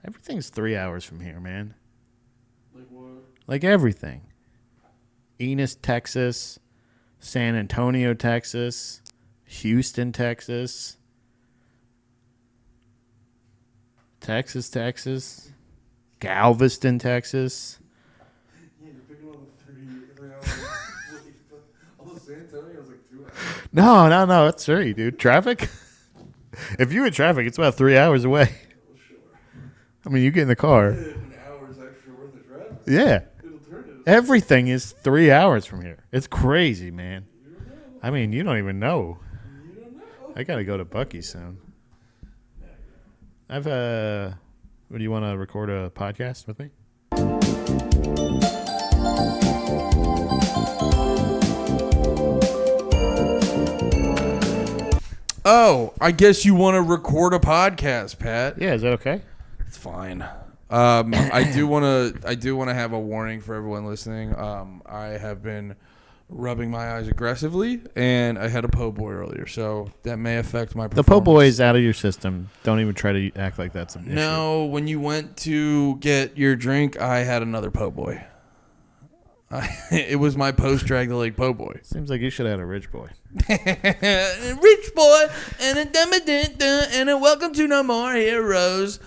Everything's 3 hours from here, man. Like what? Like everything. Enos, Texas. San Antonio, Texas. Houston, Texas. Texas. Galveston, Texas. Yeah, you're picking on the 3 hours. Although San Antonio's like 2 hours. No, it's 3, dude. Traffic? If you in traffic, it's about 3 hours away. Well, sure. I mean, you get in the car. An hour's extra worth of traffic. Yeah. It'll turn it. Everything is 3 hours from here. It's crazy, man. You don't know. I mean, you don't even know. You don't know. I got to go to Buc-ee's soon. Do you want to record a podcast with me? Oh, I guess you want to record a podcast, Pat. Yeah, is that okay? It's fine. I do want to have a warning for everyone listening. I have been rubbing my eyes aggressively, and I had a po' boy earlier, so that may affect my performance. The po' boy is out of your system. Don't even try to act like that's an issue. No, when you went to get your drink, I had another po' boy. It was my post-drag the leg po' boy. Seems like you should have had a rich boy. Rich boy, and a welcome to No More Heroes.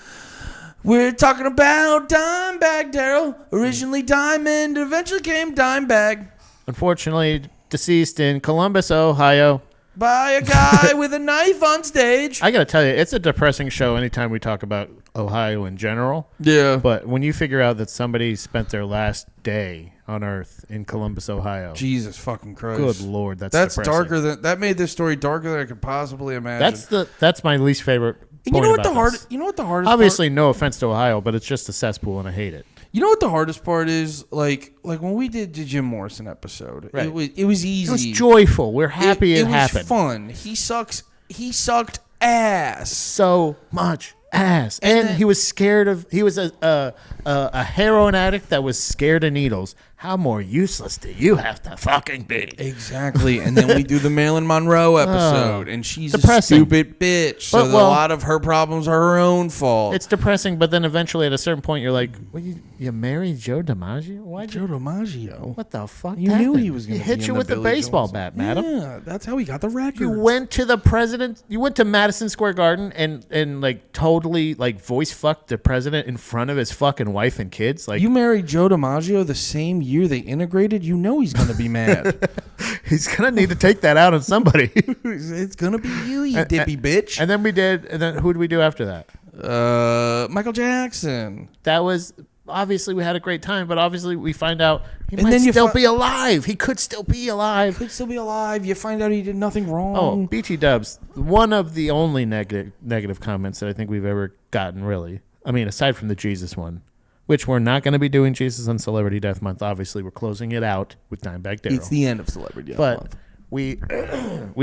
We're talking about Dimebag, Darrell. Originally Diamond, eventually came Dimebag. Unfortunately, deceased in Columbus, Ohio. By a guy with a knife on stage. I got to tell you, it's a depressing show anytime we talk about Ohio in general. Yeah. But when you figure out that somebody spent their last day on Earth in Columbus, Ohio. Jesus fucking Christ. Good Lord, that's depressing. darker than that made this story darker than I could possibly imagine. That's my least favorite point You know what the hardest Obviously, no offense to Ohio, but it's just a cesspool and I hate it. You know what the hardest part is? Like when we did the Jim Morrison episode, right. it was easy. It was joyful. We're happy it happened. It was fun. He sucked ass. So much ass. And he was scared of. He was a heroin addict that was scared of needles. How more useless do you have to fucking be? Exactly. And then we do the Marilyn Monroe episode, and she's depressing. A stupid bitch. So a lot of her problems are her own fault. It's depressing, but then eventually at a certain point you're like, well, you married Joe DiMaggio? Why Joe DiMaggio? What the fuck? You knew he was going to hit you with a baseball bat, madam. Yeah, that's how he got the record. You went to the president. You went to Madison Square Garden and like totally like voice fucked the president in front of his fucking wife and kids. Like you married Joe DiMaggio the same year they integrated. You know he's going to be mad. He's going to need to take that out on somebody. It's going to be you dippy bitch. And then we did. And then who did we do after that? Michael Jackson. That was. Obviously, we had a great time, but obviously, we find out he might still be alive. He could still be alive. You find out he did nothing wrong. Oh, BT Dubs, one of the only negative comments that I think we've ever gotten, really. I mean, aside from the Jesus one, which we're not going to be doing Jesus on Celebrity Death Month. Obviously, we're closing it out with Dimebag Darrell. It's the end of Celebrity Death Month. We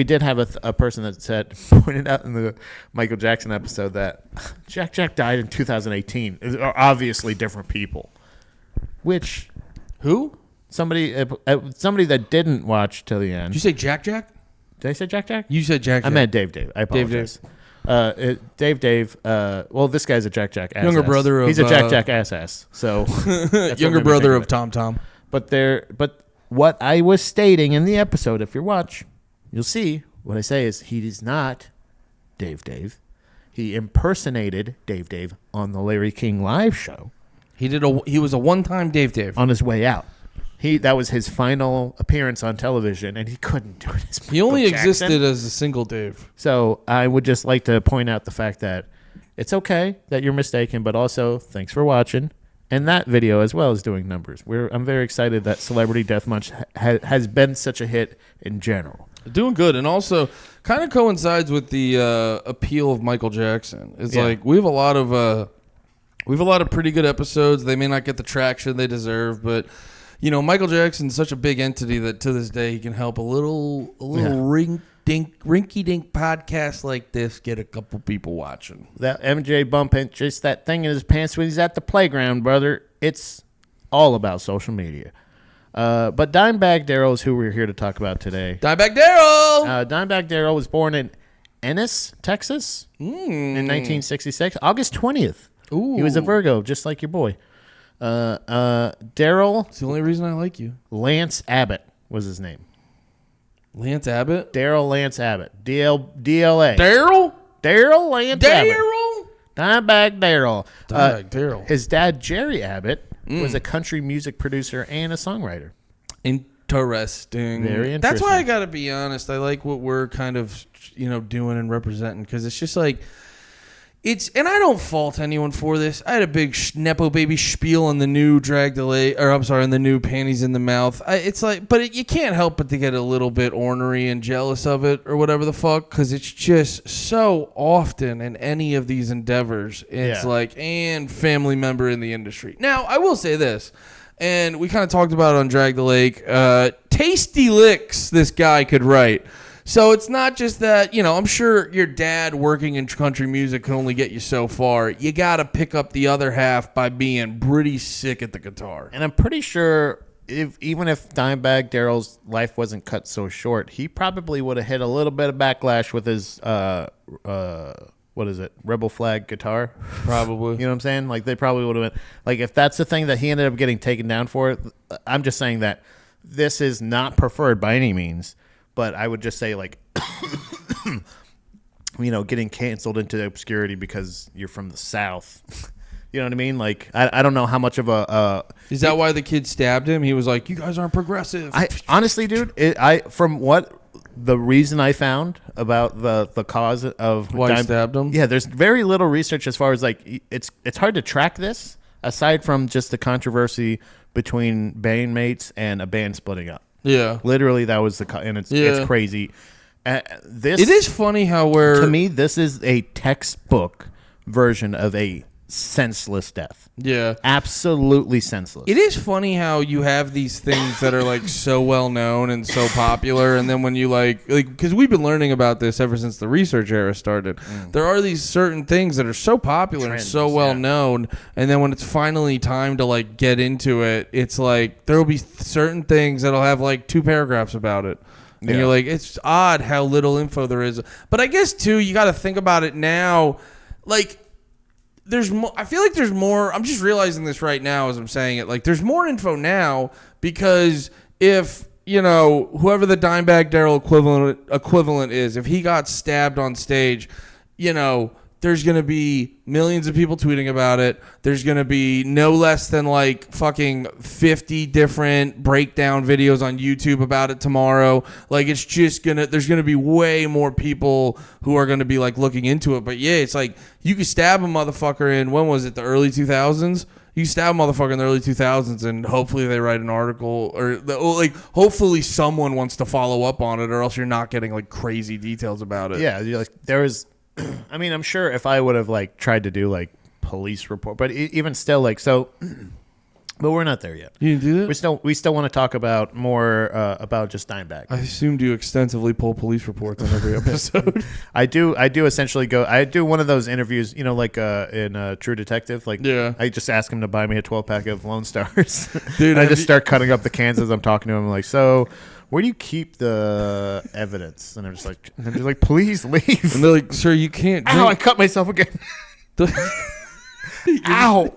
did have a person that pointed out in the Michael Jackson episode that Jack died in 2018. Are obviously different people. Which who? Somebody that didn't watch till the end. Did you say Jack? Did I say Jack? You said Jack. I meant Dave. I apologize. Dave. Well, this guy's a Jack ass. Younger brother of. He's a Jack ass. So younger brother of Tom. But what I was stating in the episode, if you watch, you'll see what I say is he is not Dave. He impersonated Dave on the Larry King live show. He was a one-time Dave on his way out. That was his final appearance on television, and he couldn't do it. He only existed as a single Dave. So I would just like to point out the fact that it's okay that you're mistaken, but also thanks for watching. And that video as well is doing numbers. I'm very excited that Celebrity Deathmatch has been such a hit in general. Doing good, and also kind of coincides with the appeal of Michael Jackson. It's like we have a lot of pretty good episodes. They may not get the traction they deserve, but you know, Michael Jackson's such a big entity that to this day he can help a little rinky-dink podcast like this get a couple people watching. That MJ bump ain't just that thing in his pants when he's at the playground, brother. It's all about social media. But Dimebag Darrell is who we're here to talk about today. Dimebag Darrell! Dimebag Darrell was born in Ennis, Texas in 1966, August 20th. Ooh. He was a Virgo, just like your boy. Darrell. It's the only reason I like you. Lance Abbott was his name. Lance Abbott? Darrell Lance Abbott. DLA. Darrell? Darrell Lance Abbott. Darrell? Dimebag Darrell. Darrell. His dad, Jerry Abbott, was a country music producer and a songwriter. Interesting. Very interesting. That's why I got to be honest. I like what we're kind of, doing and representing, because it's just like, and I don't fault anyone for this. I had a big Nepo baby spiel on the new on the new Panties in the Mouth. You can't help but to get a little bit ornery and jealous of it or whatever the fuck, because it's just so often in any of these endeavors, it's and family member in the industry. Now, I will say this, and we kind of talked about it on Drag the Lake, tasty licks this guy could write. So it's not just that, I'm sure your dad working in country music can only get you so far. You got to pick up the other half by being pretty sick at the guitar. And I'm pretty sure even if Dimebag Darrell's life wasn't cut so short, he probably would have hit a little bit of backlash with his, Rebel Flag guitar. Probably. You know what I'm saying? Like, they probably would have been, like, if that's the thing that he ended up getting taken down for, I'm just saying that this is not preferred by any means. But I would just say, like, getting canceled into obscurity because you're from the South. You know what I mean? Like, I don't know how much of a... Is that why the kid stabbed him? He was like, you guys aren't progressive. Honestly, dude, from what the reason I found about the cause of... Why he stabbed him? Yeah, there's very little research as far as, like, it's hard to track this, aside from just the controversy between bandmates and a band splitting up. Yeah, literally that was and it's crazy. It is funny how to me this is a textbook version of a senseless death. Yeah, absolutely senseless. It is funny how you have these things that are like so well known and so popular, and then when you like because we've been learning about this ever since the research era started. There are these certain things that are so popular and so well known, and then when it's finally time to like get into it, it's like there will be certain things that'll have like 2 paragraphs about it. And you're like, it's odd how little info there is. But I guess too, you got to think about it now, like. There's more. I feel like there's more. I'm just realizing this right now as I'm saying it. Like, there's more info now because if whoever the Dimebag Darrell equivalent is, if he got stabbed on stage, there's going to be millions of people tweeting about it. There's going to be no less than like fucking 50 different breakdown videos on YouTube about it tomorrow. Like, it's just there's going to be way more people who are going to be like looking into it. But yeah, it's like you could stab a motherfucker in, when was it, the early 2000s? You stab a motherfucker in the early 2000s and hopefully they write an article or hopefully someone wants to follow up on it, or else you're not getting like crazy details about it. Yeah, there was... I mean, I'm sure if I would have like tried to do like police report, but even still, like, so, but we're not there yet. You didn't do that? We still want to talk about more about just Dimebag. I assumed you extensively pull police reports on every episode. I do essentially I do one of those interviews, like in True Detective. Like, I just ask him to buy me a 12-pack of Lone Stars. Dude, I just start cutting up the cans as I'm talking to him. I'm like, so. Where do you keep the evidence? And I'm just like, please leave. And they're like, sir, you can't drink. Ow, I cut myself again. Ow.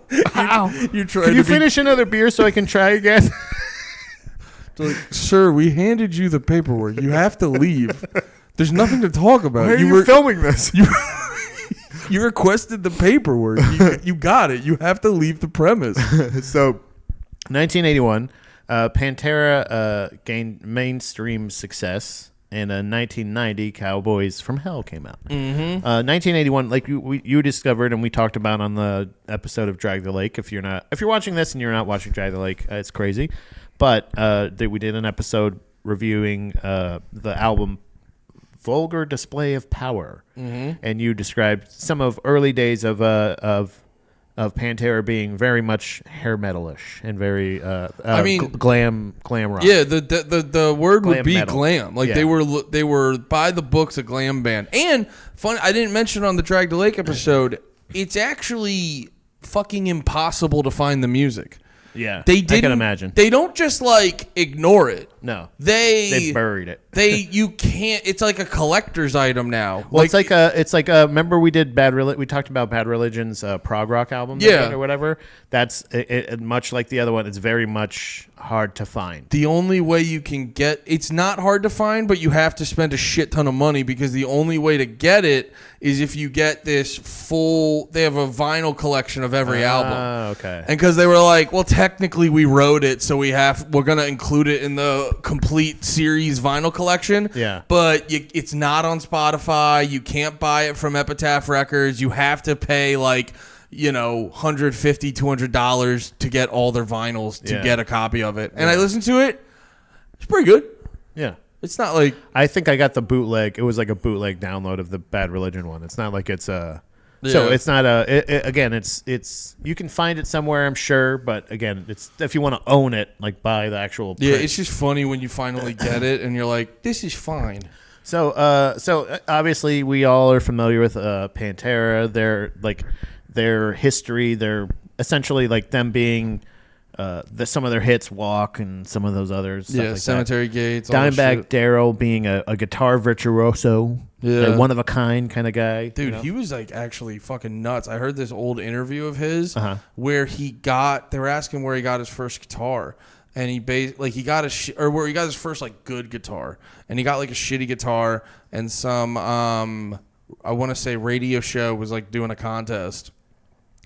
You're trying. Can you finish another beer so I can try again? They're like, sir, we handed you the paperwork. You have to leave. There's nothing to talk about. Why are you filming this? You requested the paperwork. You got it. You have to leave the premise. So, 1981. Pantera gained mainstream success, and 1990, Cowboys from Hell came out. 1981, like you discovered and we talked about on the episode of Drag the Lake. If you're watching this and you're not watching Drag the Lake, it's crazy. But we did an episode reviewing the album Vulgar Display of Power, and you described some of early days of Pantera being very much hair metalish and very glam rock. Yeah, the word glam would be metal. Glam. Like, they were by the books a glam band. And fun, I didn't mention on the Drag the Lake episode, it's actually fucking impossible to find the music. Yeah, I can imagine. They don't just like ignore it. No. They They buried it. You can't. It's like a collector's item now. Well, it's like remember we did we talked about Bad Religion's prog rock album, or whatever. That's much like the other one. It's very much hard to find. The only way you can get it's not hard to find, but you have to spend a shit ton of money because the only way to get it is if you get this full. They have a vinyl collection of every album. Okay. And because they were like, well, technically we wrote it, so we're gonna include it in the complete series vinyl collection. Yeah. But it's not on Spotify. You can't buy it from Epitaph Records. You have to pay like, $150, $200 to get all their vinyls to get a copy of it. And I listened to it. It's pretty good. Yeah. It's not like... I think I got the bootleg. It was like a bootleg download of the Bad Religion one. It's not like it's a... So it's not again, it's you can find it somewhere, I'm sure, but again, it's if you want to own it, like buy the actual print. Yeah, it's just funny when you finally get it and you're like, this is fine. So obviously we all are familiar with Pantera, their history, they're essentially like them being some of their hits, Walk, and some of those others. Yeah, like Cemetery Gates. Dimebag Darrell being a guitar virtuoso, like one of a kind kind of guy. Dude, he was like actually fucking nuts. I heard this old interview of his where they were asking where he got his first guitar. And he where he got his first like good guitar, and he got like a shitty guitar, and some I want to say radio show was like doing a contest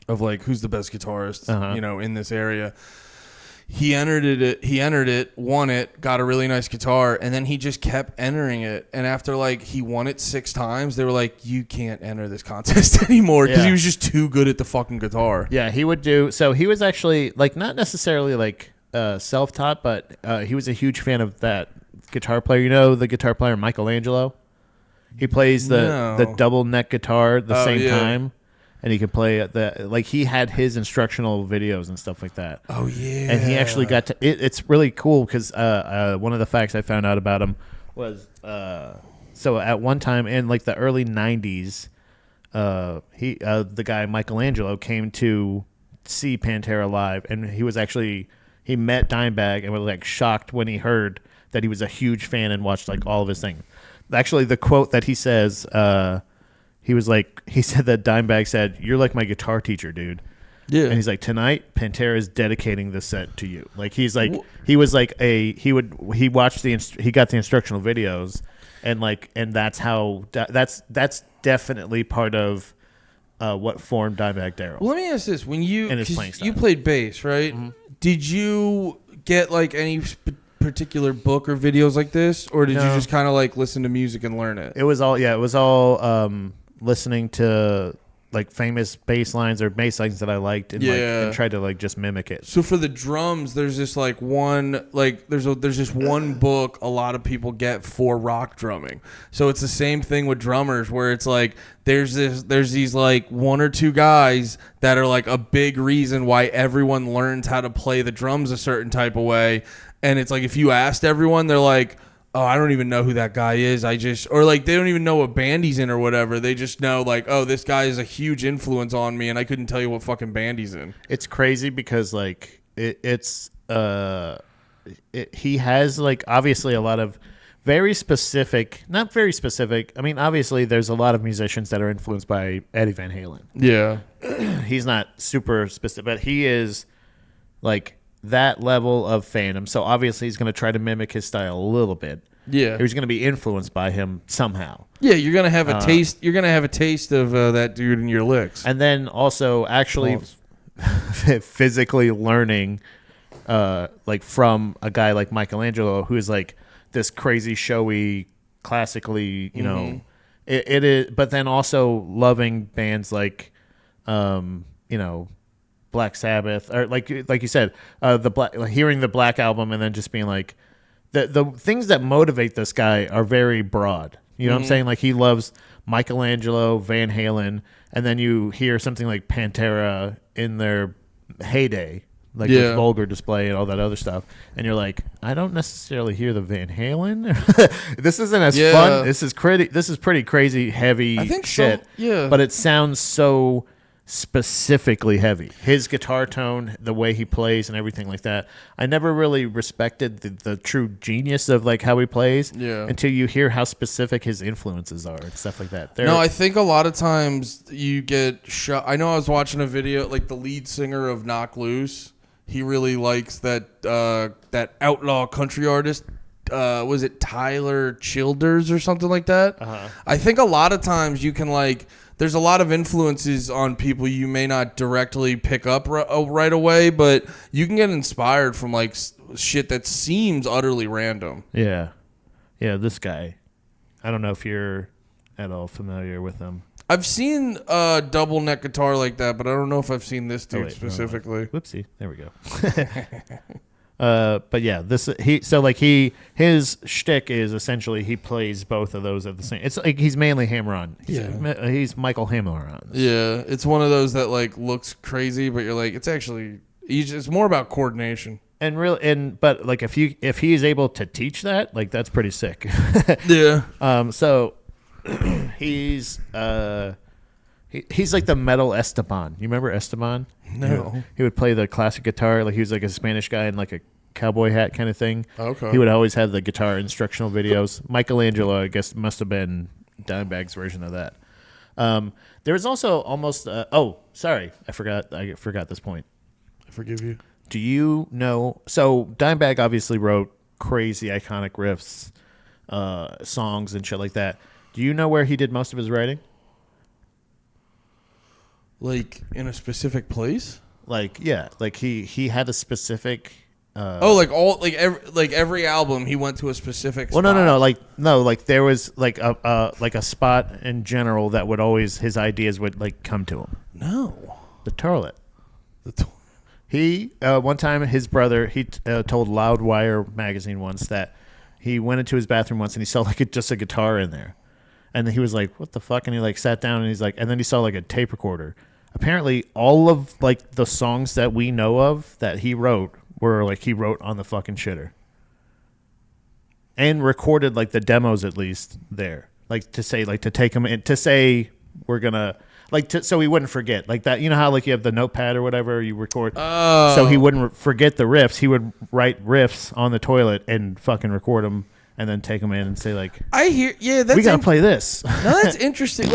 of like who's the best guitarist in this area. He entered it, won it, got a really nice guitar, and then he just kept entering it. And after like he won it 6 times, they were like, "You can't enter this contest anymore," because he was just too good at the fucking guitar. Yeah, he would do. So he was actually like not necessarily like self-taught, but he was a huge fan of that guitar player. You know the guitar player Michelangelo? He plays the double neck guitar at the same time. And he could play he had his instructional videos and stuff like that. Oh yeah. And he actually got to it's really cool because one of the facts I found out about him was so at one time in like the early 90s, the guy Michelangelo came to see Pantera live, and he met Dimebag and was like shocked when he heard that he was a huge fan and watched like all of his things. Actually, the quote that he says. He said that Dimebag said, "You're like my guitar teacher, dude." Yeah. And he's like, "Tonight, Pantera is dedicating this set to you." Like he got the instructional videos, and that's definitely part of what formed Dimebag Darrell. Well, let me ask this: when you you played bass, right? Mm-hmm. Did you get like any particular book or videos like this, or did you just kind of like listen to music and learn it? It was all listening to like famous bass lines or bass lines that I liked and tried to like just mimic it. So for the drums, there's this like one there's this one book a lot of people get for rock drumming. So it's the same thing with drummers where it's like there's these like 1 or 2 guys that are like a big reason why everyone learns how to play the drums a certain type of way. And it's like if you asked everyone, they're like, "Oh, I don't even know who that guy is. Or like they don't even know what band he's in or whatever. They just know like, oh, this guy is a huge influence on me, and I couldn't tell you what fucking band he's in." It's crazy because like he has like obviously a lot of not very specific. I mean, obviously there's a lot of musicians that are influenced by Eddie Van Halen. Yeah. He's not super specific, but he is like that level of fandom. So obviously he's going to try to mimic his style a little bit. Yeah. He's going to be influenced by him somehow. Yeah, you're going to have a taste. You're going to have a taste of that dude in your licks. And then also actually physically learning like from a guy like Michelangelo, who is like this crazy showy, classically, you know, it is, but then also loving bands like, Black Sabbath, or like you said, hearing the Black Album, and then just being like, the things that motivate this guy are very broad. You know what I'm saying? Like he loves Michelangelo, Van Halen, and then you hear something like Pantera in their heyday, like with Vulgar Display and all that other stuff, and you're like, I don't necessarily hear the Van Halen. This isn't as fun. This is pretty crazy, heavy shit. So, yeah. But it sounds so specifically heavy. His guitar tone, the way he plays, and everything like that. I never really respected the true genius of like how he plays until you hear how specific his influences are and stuff like that. No, I think a lot of times you get shot. I know I was watching a video, like the lead singer of Knock Loose. He really likes that outlaw country artist. Was it Tyler Childers or something like that? I think a lot of times you can like. There's a lot of influences on people you may not directly pick up right away, but you can get inspired from like shit that seems utterly random. Yeah. Yeah, this guy. I don't know if you're at all familiar with him. I've seen a double neck guitar like that, but I don't know if I've seen this dude specifically. No. Whoopsie. There we go. But yeah, his shtick is essentially he plays both of those at the same. It's like he's mainly hammer on. He's Michael Hammer on. Yeah, it's one of those that like looks crazy, but you're like, it's more about coordination. But like if he is able to teach that, like that's pretty sick. Yeah. So he's like the metal Esteban. You remember Esteban? No. He would play the classic guitar. Like he was like a Spanish guy in like a cowboy hat kind of thing. Okay. He would always have the guitar instructional videos. Michelangelo, I guess, must have been Dimebag's version of that. There was also almost. Sorry, I forgot this point. I forgive you. Do you know? So Dimebag obviously wrote crazy iconic riffs, songs and shit like that. Do you know where he did most of his writing? Like in a specific place? Like he had a specific. Every album he went to a specific. Well, spot. no. Like there was like a spot in general that would always his ideas would like come to him. No, the toilet. He one time his brother told Loudwire magazine once that he went into his bathroom once and he saw like just a guitar in there, and he was like, "What the fuck?" And he like sat down and he's like, and then he saw like a tape recorder. Apparently, all of like the songs that we know of that he wrote were like he wrote on the fucking shitter, and recorded like the demos at least there, like to say like to take them in to say we're gonna like so he wouldn't forget like that. You know how like you have the notepad or whatever you record, so he wouldn't forget the riffs. He would write riffs on the toilet and fucking record them. And then take them in and say like, we gotta play this. No, that's interesting.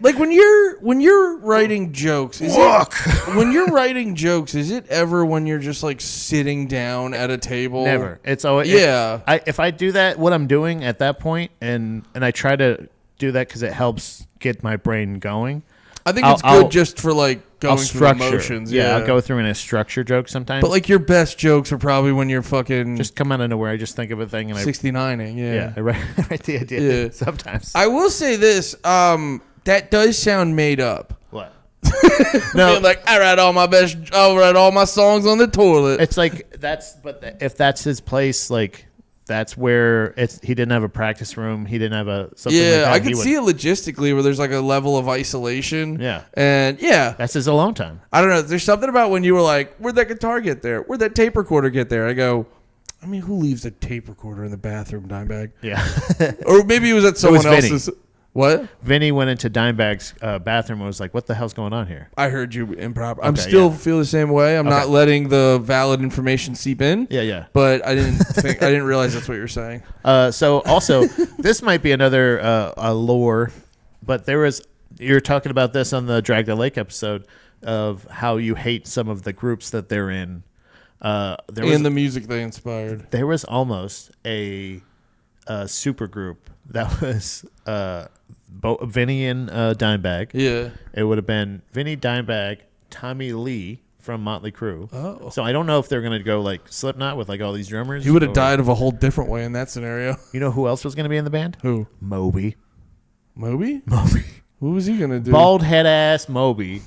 Like when you're writing jokes, is it ever when you're just like sitting down at a table? Never. It's always if I do that, what I'm doing at that point, and I try to do that because it helps get my brain going. I think it's good just for like going through the motions. Yeah, I'll go through in a structure joke sometimes. But like your best jokes are probably when you're fucking just come out of nowhere. I just think of a thing and 69ing. Yeah, I write the idea. Yeah. Sometimes I will say this. That does sound made up. What? No, like I write all my songs on the toilet. It's like if that's his place, like. That's where he didn't have a practice room. He didn't have something like that. I could see it logistically where there's like a level of isolation. Yeah. And that's his alone time. I don't know. There's something about when you were like, where'd that guitar get there? Where'd that tape recorder get there? I go, I mean, who leaves a tape recorder in the bathroom, Dimebag? Yeah. Or maybe it was at someone else's. What? Vinny went into Dimebag's bathroom and was like, "What the hell's going on here?" I heard you improper. I'm still feel the same way. I'm not letting the valid information seep in. Yeah. But I didn't realize that's what you're saying. So also, this might be another lore, but you're talking about this on the Drag the Lake episode of how you hate some of the groups that they're in. The music they inspired. There was almost a super group that was Vinny and Dimebag. Yeah. It would have been Vinny, Dimebag, Tommy Lee from Motley Crue. Oh. So I don't know if they're going to go like Slipknot with like all these drummers. He would have died of a whole different way in that scenario. You know who else was going to be in the band? Who? Moby. Moby? What was he going to do? Bald head ass Moby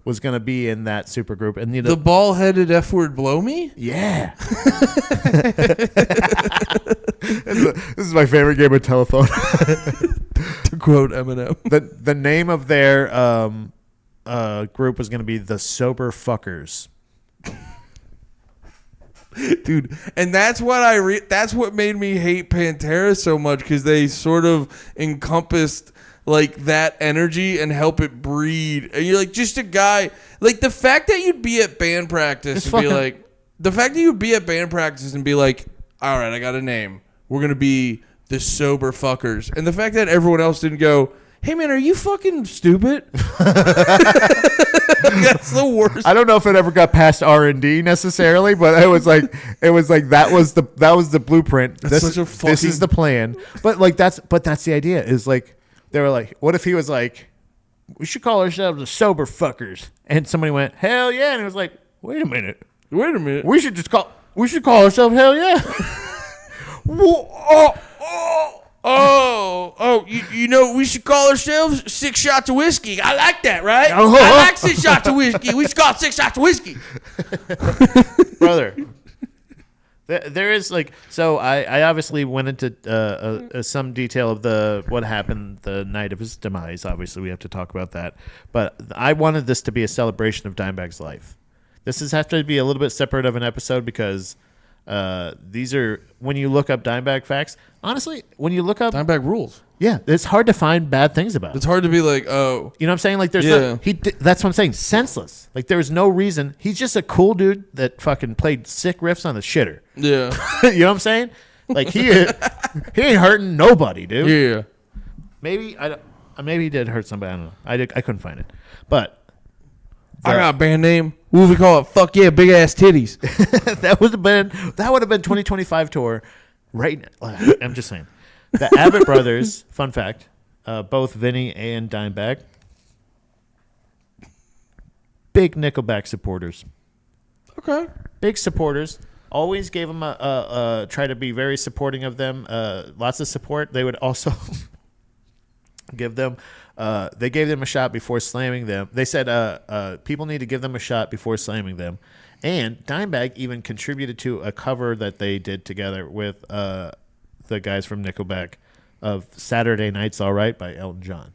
was going to be in that super group. And the bald-headed F-word blow me? Yeah. This is my favorite game of telephone. To quote Eminem. The name of their group was going to be the Sober Fuckers. Dude, and that's what that's what made me hate Pantera so much, because they sort of encompassed like that energy and help it breed. And you're like just a guy. Like the fact that you'd be at band practice and be like, all right, I got a name. We're gonna be the sober fuckers. And the fact that everyone else didn't go, hey man, are you fucking stupid? That's the worst. I don't know if it ever got past R&D necessarily, but it was like that was the blueprint. This is the plan. But like that's the idea. Is like they were like, what if he was like, we should call ourselves the sober fuckers, and somebody went, hell yeah, and it was like, wait a minute, we should call ourselves hell yeah. You know, we should call ourselves 6 shots of whiskey. I like that, right? Uh-huh. I like 6 shots of whiskey. We should call it 6 shots of whiskey. Brother, there is like, so I obviously went into some detail of what happened the night of his demise. Obviously, we have to talk about that. But I wanted this to be a celebration of Dimebag's life. This has to be a little bit separate of an episode because these are, when you look up Dimebag facts, honestly, when you look up Dimebag rules. Yeah, it's hard to find bad things about him. It's hard to be like, oh. You know what I'm saying? Like, there's that's what I'm saying. Senseless. Like, there was no reason. He's just a cool dude that fucking played sick riffs on the shitter. Yeah. You know what I'm saying? Like, he ain't hurting nobody, dude. Yeah. Maybe he did hurt somebody. I don't know. I couldn't find it. But I got a band name. What would we call it? Fuck yeah, big ass titties. that would have been 2025 tour. Right. I'm just saying. The Abbott brothers, fun fact, both Vinny and Dimebag, big Nickelback supporters. Okay. Big supporters. Always gave them try to be very supporting of them. Lots of support. They would also give them. They gave them a shot before slamming them. They said people need to give them a shot before slamming them. And Dimebag even contributed to a cover that they did together with the guys from Nickelback of Saturday Night's All Right by Elton John.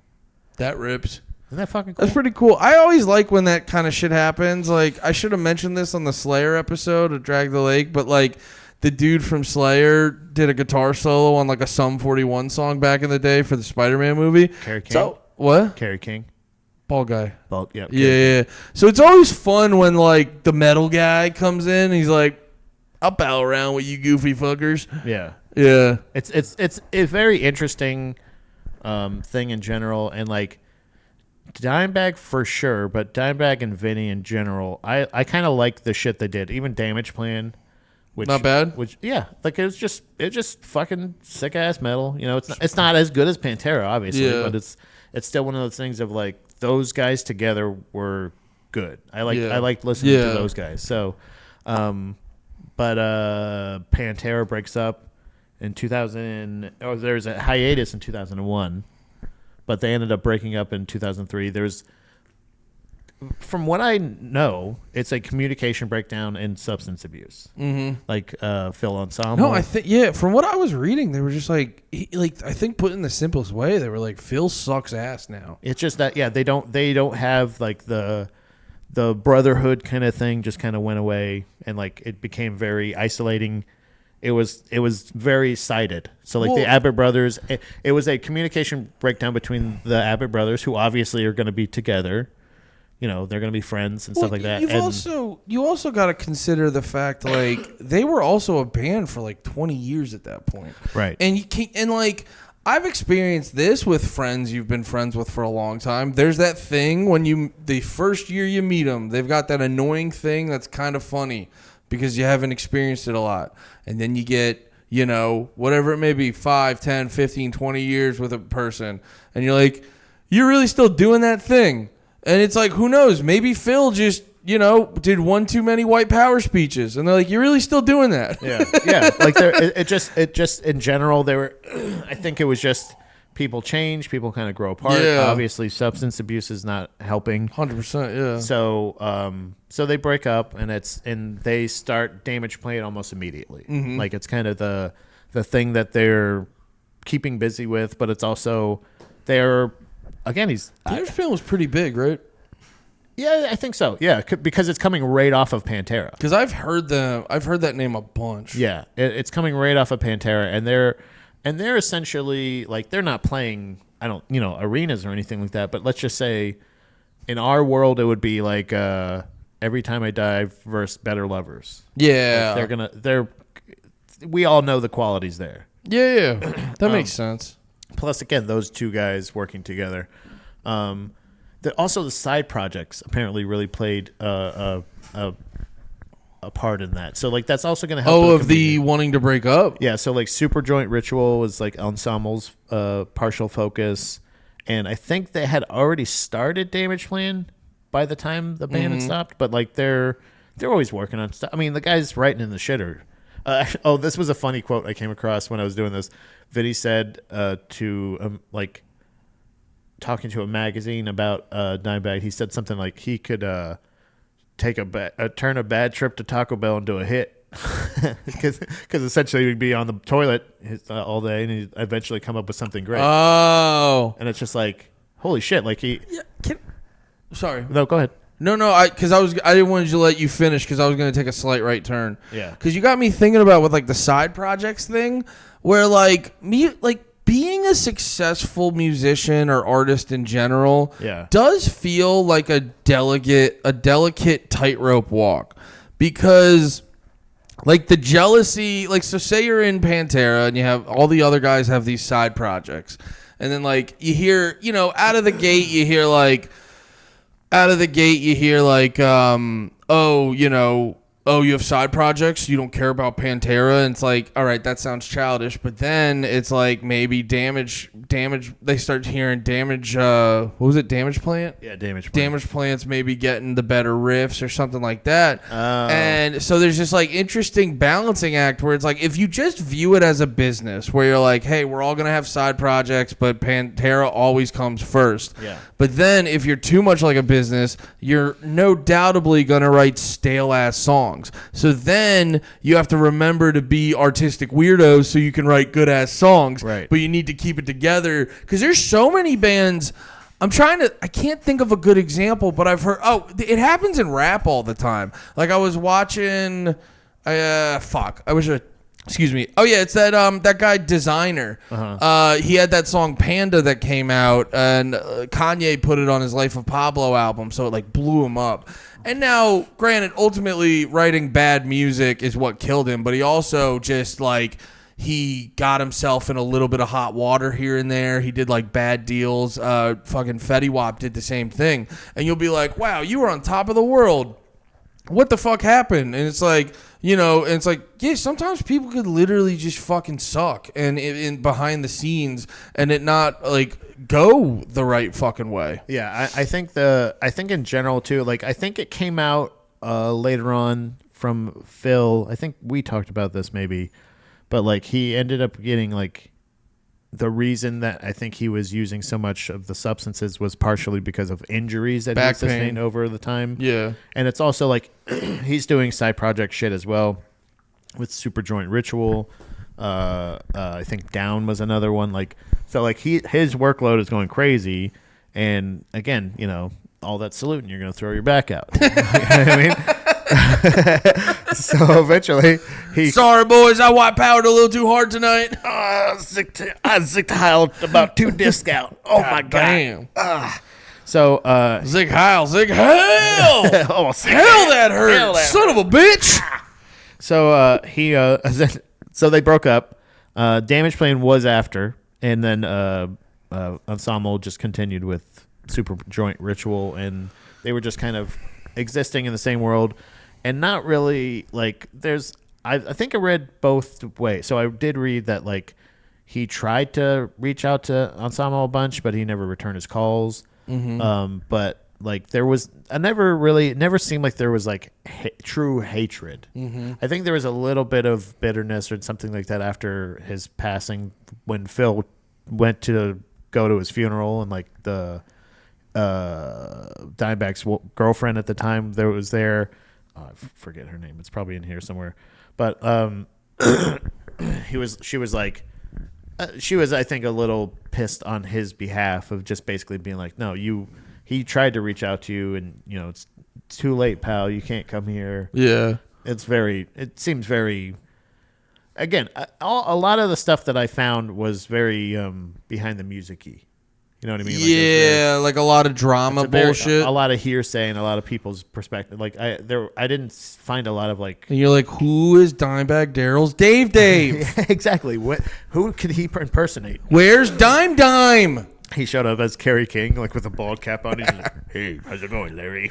That rips. Isn't that fucking cool? That's pretty cool. I always like when that kind of shit happens. Like, I should have mentioned this on the Slayer episode of Drag the Lake, but like the dude from Slayer did a guitar solo on like a Sum 41 song back in the day for the Spider-Man movie. Kerry King. So, what? Kerry King. Bald guy. Bald, yeah. Yeah. So it's always fun when like the metal guy comes in and he's like, I'll pal around with you goofy fuckers. Yeah. Yeah. It's a very interesting thing in general, and like Dimebag for sure, but Dimebag and Vinny in general, I kind of like the shit they did. Even Damage Plan, which not bad. Which like it just fucking sick ass metal. You know, it's not as good as Pantera, obviously, but it's still one of those things of like those guys together were good. I liked listening to those guys. So, but Pantera breaks up in 2000. Oh, there's a hiatus in 2001. But they ended up breaking up in 2003. There's, from what I know, it's a communication breakdown and substance abuse. Mm-hmm. Like Phil Ensemble. No, I think from what I was reading, they were just like I think put in the simplest way, they were like Phil sucks ass now. It's just that they don't have like the brotherhood kind of thing. Just kind of went away, and like it became very isolating. It was very sided. So like the Abbott brothers, it was a communication breakdown between the Abbott brothers, who obviously are going to be together. You know, they're going to be friends and stuff like that. You also got to consider the fact like they were also a band for like 20 years at that point, right? And you can't, and like I've experienced this with friends you've been friends with for a long time. There's that thing when the first year you meet them, they've got that annoying thing that's kind of funny, because you haven't experienced it a lot. And then you get, whatever it may be, 5, 10, 15, 20 years with a person. And you're like, you're really still doing that thing. And it's like, who knows? Maybe Phil just, did one too many white power speeches. And they're like, you're really still doing that. Yeah. Yeah. Like it just in general, I think it was just people change, people kind of grow apart. Yeah. Obviously, substance abuse is not helping. 100%, yeah. So they break up, and they start Damage Plan almost immediately. Mm-hmm. Like it's kind of the thing that they're keeping busy with, but it's also Damage Plan was pretty big, right? Yeah, I think so. Yeah, because it's coming right off of Pantera. Because I've heard that name a bunch. Yeah, it's coming right off of Pantera, and they're essentially like they're not playing I don't, arenas or anything like that. But let's just say, in our world, it would be like Every Time I Die versus Better Lovers. Yeah, like we all know the qualities there. Yeah, that makes sense. Plus, again, those two guys working together. Also, the side projects apparently really played a part in that. So, like, that's also going to help. Oh, of the wanting to break up? Yeah, so, like, Super Joint Ritual was, like, Ensemble's partial focus. And I think they had already started Damage Plan by the time the band had stopped. But, like, they're always working on stuff. I mean, the guy's writing in the shitter. This was a funny quote I came across when I was doing this. Vinny said to, talking to a magazine about Dimebag, he said something like he could turn a bad trip to Taco Bell into a hit. Because essentially he'd be on the toilet all day and he'd eventually come up with something great. Oh. And it's just like, holy shit. Like Sorry. No, go ahead. No, I didn't want to let you finish because I was going to take a slight right turn. Yeah. Because you got me thinking about with like the side projects thing, where being a successful musician or artist in general, does feel like a delicate tightrope walk, because like the jealousy, like so say you're in Pantera and you have all the other guys have these side projects, and then like you hear out of the gate you hear like. Oh, you have side projects? You don't care about Pantera? And it's like, all right, that sounds childish. But then it's like maybe Damage. They start hearing Damage. What was it? Damage Plant? Yeah, Damage Plant. Damage Plant's maybe getting the better riffs or something like that. And so there's this like interesting balancing act where it's like if you just view it as a business where you're like, hey, we're all going to have side projects, but Pantera always comes first. Yeah. But then if you're too much like a business, you're no doubtably going to write stale-ass songs. So then you have to remember to be artistic weirdos so you can write good-ass songs. Right. But you need to keep it together because there's so many bands. I can't think of a good example, but I've heard, it happens in rap all the time. Like I was watching, excuse me. Oh yeah, it's that guy Designer. He had that song Panda that came out, and Kanye put it on his Life of Pablo album, so it like blew him up. And now, granted, ultimately writing bad music is what killed him, but he also just like he got himself in a little bit of hot water here and there. He did like bad deals. Fucking Fetty Wap did the same thing, and you'll be like, wow, you were on top of the world. What the fuck happened? And it's like, yeah, sometimes people could literally just fucking suck and in behind the scenes and it not like go the right fucking way. Yeah, I think in general too, like I think it came out later on from Phil. I think we talked about this maybe, but like he ended up getting like the reason that I think he was using so much of the substances was partially because of injuries that he sustained over the time. Yeah. And it's also like he's doing side project shit as well with Super Joint Ritual. I think Down was another one. Like, so like his workload is going crazy. And again, all that saluting, you're going to throw your back out. You know what I mean? So eventually sorry boys, I white powered a little too hard tonight. I zicked Heil about 2 discs out. Oh my god. Damn. So Zig Heil. Oh, hell that hurt. Son of a bitch. So so they broke up. Damage Plan was after, and then Ensemble just continued with Super Joint Ritual, and they were just kind of existing in the same world. And not really like I think I read both ways. So I did read that like he tried to reach out to Ensemble a bunch, but he never returned his calls. But like it never seemed like there was like true hatred. I think there was a little bit of bitterness or something like that after his passing when Phil went to go to his funeral, and like the Dimebag's girlfriend at the time was there. I forget her name. It's probably in here somewhere. But she was like, she was, I think, a little pissed on his behalf of just basically being like, no, he tried to reach out to you, and it's too late, pal. You can't come here. Yeah. It seems very, again, a lot of the stuff that I found was very behind the music-y. You know what I mean? Yeah, like a lot of drama bullshit. A lot of hearsay and a lot of people's perspective. Like I didn't find a lot of like. And you're like, who is Dimebag Darrell's Dave? Yeah, exactly. Who could he impersonate? Where's Dime? He showed up as Kerry King, like with a bald cap on. He's like, "Hey, how's it going, Larry?"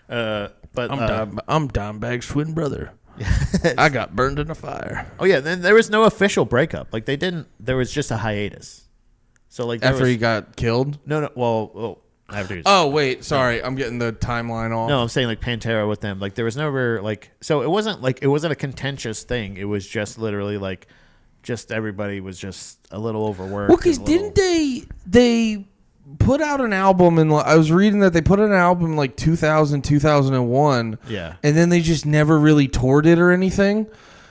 But I'm Dimebag's twin brother. I got burned in a fire. Oh yeah, then there was no official breakup. Like they didn't. There was just a hiatus. So like after he got killed. No. Well, after. He was, oh wait, sorry, I'm getting the timeline off. No, I'm saying like Pantera with them. Like there was never like. So it wasn't a contentious thing. It was just literally like, just everybody was just a little overworked. Well, because didn't they put out an album and I was reading that they put out an album like 2000, 2001. Yeah. And then they just never really toured it or anything.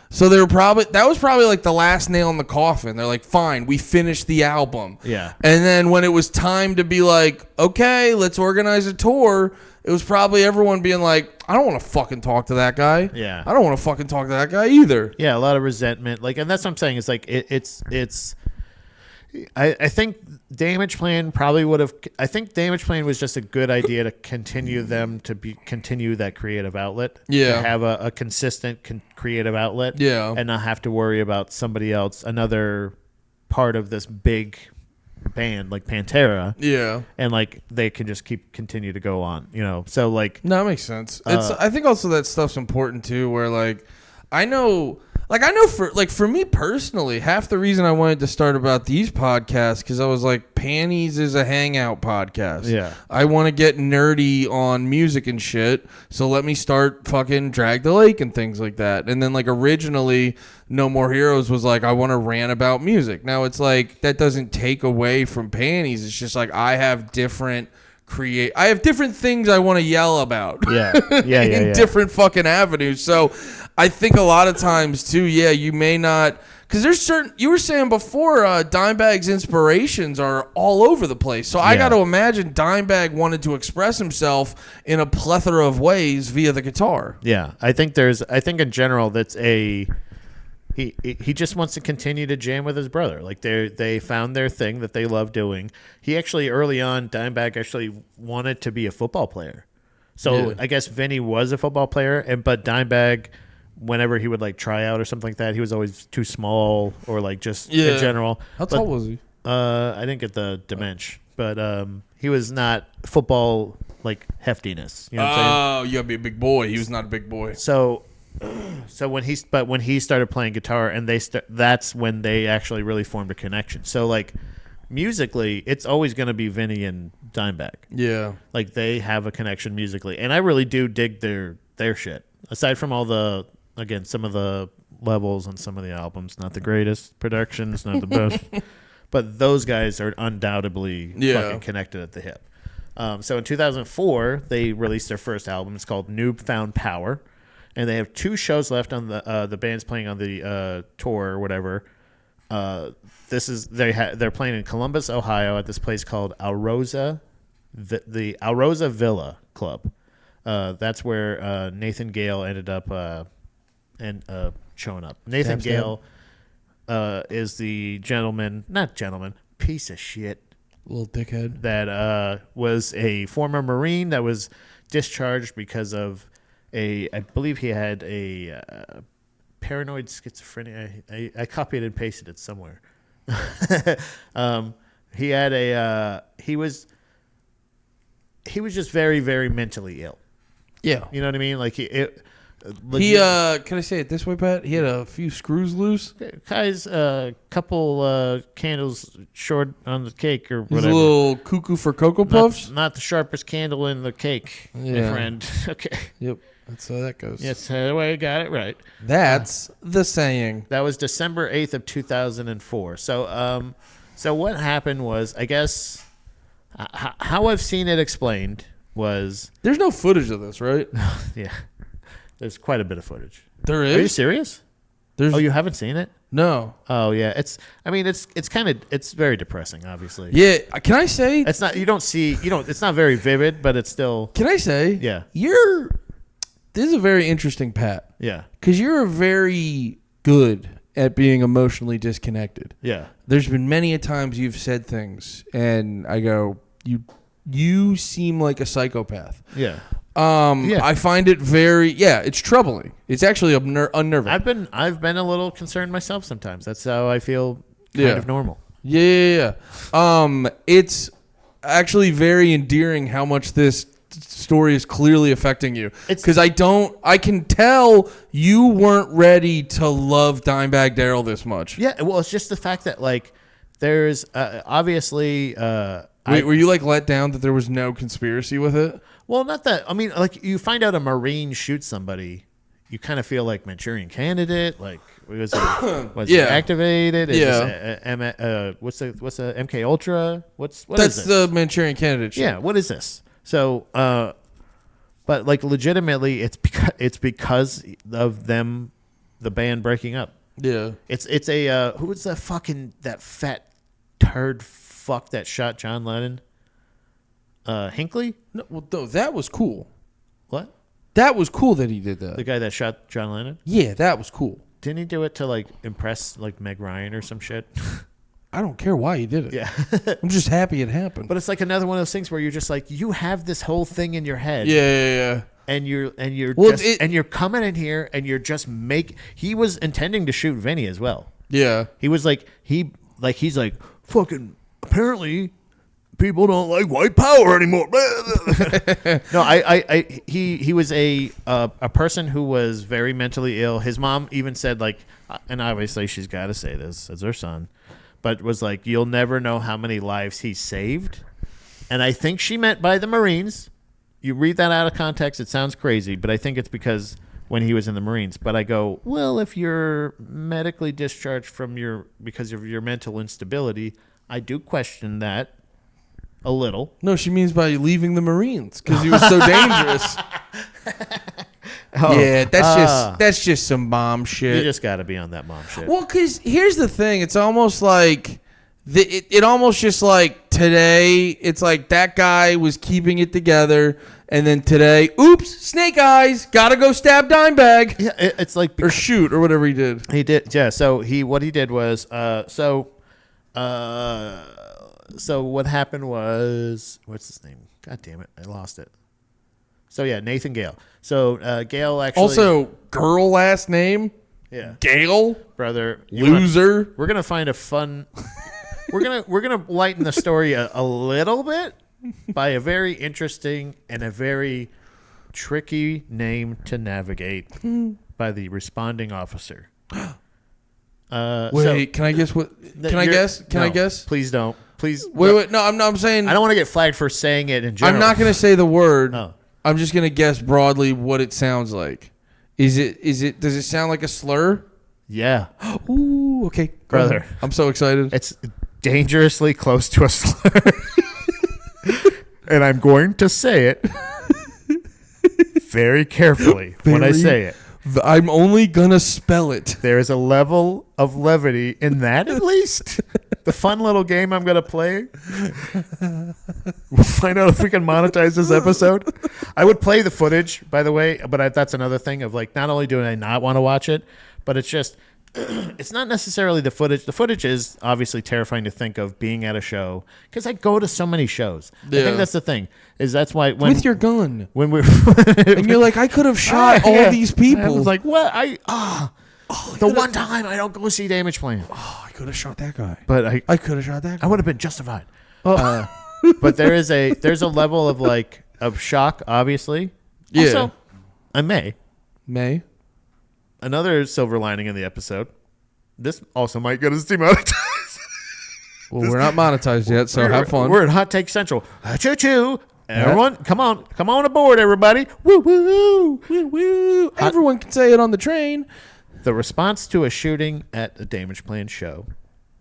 So that was probably like the last nail in the coffin. They're like, fine, we finished the album. Yeah. And then when it was time to be like, okay, let's organize a tour, it was probably everyone being like, I don't want to fucking talk to that guy. Yeah. I don't want to fucking talk to that guy either. Yeah, a lot of resentment. Like, and that's what I'm saying. It's like it's. I think Damage Plan probably would have. I think Damage Plan was just a good idea to continue that creative outlet. Yeah. To have a consistent creative outlet. Yeah. And not have to worry about somebody else, another part of this big band like Pantera. Yeah. And like they can just continue to go on. So like. No, that makes sense. I think also that stuff's important too. Where like, I know for me personally, half the reason I wanted to start about these podcasts because I was like, Panties is a hangout podcast. Yeah. I want to get nerdy on music and shit, so let me start fucking Drag the Lake and things like that. And then like originally, No More Heroes was like, I want to rant about music. Now it's like that doesn't take away from Panties. It's just like I have different things I want to yell about. Yeah. In different fucking avenues. So I think a lot of times too, you may not, because there's certain, you were saying before, Dimebag's inspirations are all over the place. So I got to imagine Dimebag wanted to express himself in a plethora of ways via the guitar. Yeah. I think in general that's he just wants to continue to jam with his brother. Like they found their thing that they love doing. He actually early on, Dimebag actually wanted to be a football player. So I guess Vinny was a football player, but Dimebag, whenever he would like try out or something like that, he was always too small or like just in general. How tall was he? I didn't get the dimension, but he was not football like heftiness. You know what I'm saying? You gotta be a big boy. He was not a big boy. So when he started playing guitar and that's when they actually really formed a connection. So like musically, it's always going to be Vinny and Dimebag. Yeah. Like they have a connection musically, and I really do dig their shit. Aside from all the, again, some of the levels on some of the albums, not the greatest productions, not the best, but those guys are undoubtedly fucking connected at the hip. So in 2004, they released their first album. It's called Newfound Power. And they have 2 shows left on the band's playing on the tour or whatever. They're playing in Columbus, Ohio, at this place called the Alrosa Villa Club. That's where Nathan Gale ended up showing up. Nathan Gale is the piece of shit, little dickhead that was a former Marine that was discharged because of I believe he had a paranoid schizophrenia. I copied and pasted it somewhere. He had he was just very, very mentally ill. Yeah. You know what I mean? Like he can I say it this way, Pat? He had a few screws loose. Guy's couple candles short on the cake or whatever. He's a little cuckoo for Cocoa Puffs. Not the sharpest candle in the cake, my friend. Okay. Yep. That's how that goes. Yes, I got it right. That's the saying. That was December 8th of 2004. So what happened was, I guess, how I've seen it explained was... There's no footage of this, right? Yeah. There's quite a bit of footage. There is? Are you serious? You haven't seen it? No. Oh, yeah. It's very depressing, obviously. Yeah. Can I say... It's not very vivid, but it's still... Can I say... Yeah. This is a very interesting Pat. Yeah. Because you're a very good at being emotionally disconnected. Yeah. There's been many a times you've said things, and I go, you seem like a psychopath. Yeah. I find it very, it's troubling. It's actually unnerving. I've been a little concerned myself sometimes. That's how I feel kind of normal. Yeah. It's actually very endearing how much this story is clearly affecting you. Because I can tell you weren't ready to love Dimebag Darrell this much. Yeah, well, it's just the fact that, like, there's obviously... were you, like, let down that there was no conspiracy with it? Well, not that. I mean, like, you find out a Marine shoots somebody, you kind of feel like Manchurian Candidate, like, was it activated? What's the MK Ultra? That's this? The Manchurian Candidate shit. Yeah, what is this? So, but like legitimately, it's because of them, the band breaking up. Yeah, it's a who was that fat turd fuck that shot John Lennon? Hinckley? No, that was cool. What? That was cool that he did that. The guy that shot John Lennon? Yeah, that was cool. Didn't he do it to like impress like Meg Ryan or some shit? I don't care why he did it. Yeah. I'm just happy it happened. But it's like another one of those things where you're just like, you have this whole thing in your head. Yeah. And you're coming in here and you're just he was intending to shoot Vinny as well. Yeah. He was he's like, fucking apparently people don't like white power anymore. No, he was a person who was very mentally ill. His mom even said, like, and obviously she's got to say this as her son, but was like, you'll never know how many lives he saved. And I think she meant by the Marines. You read that out of context, it sounds crazy, but I think it's because when he was in the Marines. But I go, well, if you're medically discharged because of your mental instability, I do question that a little. No, she means by leaving the Marines because he was so dangerous. Yeah, that's just some mom shit. You just got to be on that mom shit. Well, because here's the thing. It's almost like it almost just like today. It's like that guy was keeping it together, and then today, oops, snake eyes, gotta go stab Dimebag. Yeah, it's like or shoot or whatever he did. He did, yeah. So what he did was so what happened was, what's his name? God damn it, I lost it. So yeah, Nathan Gale. So Gale actually also girl last name. Yeah, Gale, brother, loser. We're gonna find a fun. we're gonna lighten the story a little bit by a very interesting and a very tricky name to navigate by the responding officer. Wait, can I guess what? Can I guess? Can I guess? Please don't. Please. Wait. No, I'm saying. I don't want to get flagged for saying it in general. I'm not going to say the word. Oh. I'm just going to guess broadly what it sounds like. Does it sound like a slur? Yeah. Ooh, okay. Brother. I'm so excited. It's dangerously close to a slur. And I'm going to say it very carefully when I say it. I'm only going to spell it. There is a level of levity in that, at least. The fun little game I'm going to play. We'll find out if we can monetize this episode. I would play the footage, by the way, but that's another thing of, like, not only do I not want to watch it, but it's just, it's not necessarily the footage. The footage is obviously terrifying to think of being at a show, because I go to so many shows. Yeah. I think that's the thing. That's why with your gun, when we're and you're like, I could have shot all these people. I was like, what? One time I don't go see Damageplan. Oh, I could have shot that guy. But I could have shot that guy. I would have been justified. But there's a level of of shock, obviously. Yeah. Also, I may. Another silver lining in the episode. This also might get us demonetized. Well, we're not monetized yet, so have fun. We're at Hot Take Central. Choo choo. Everyone, come on aboard, everybody. Woo woo woo woo. Everyone can say it on the train. The response to a shooting at a Damageplan show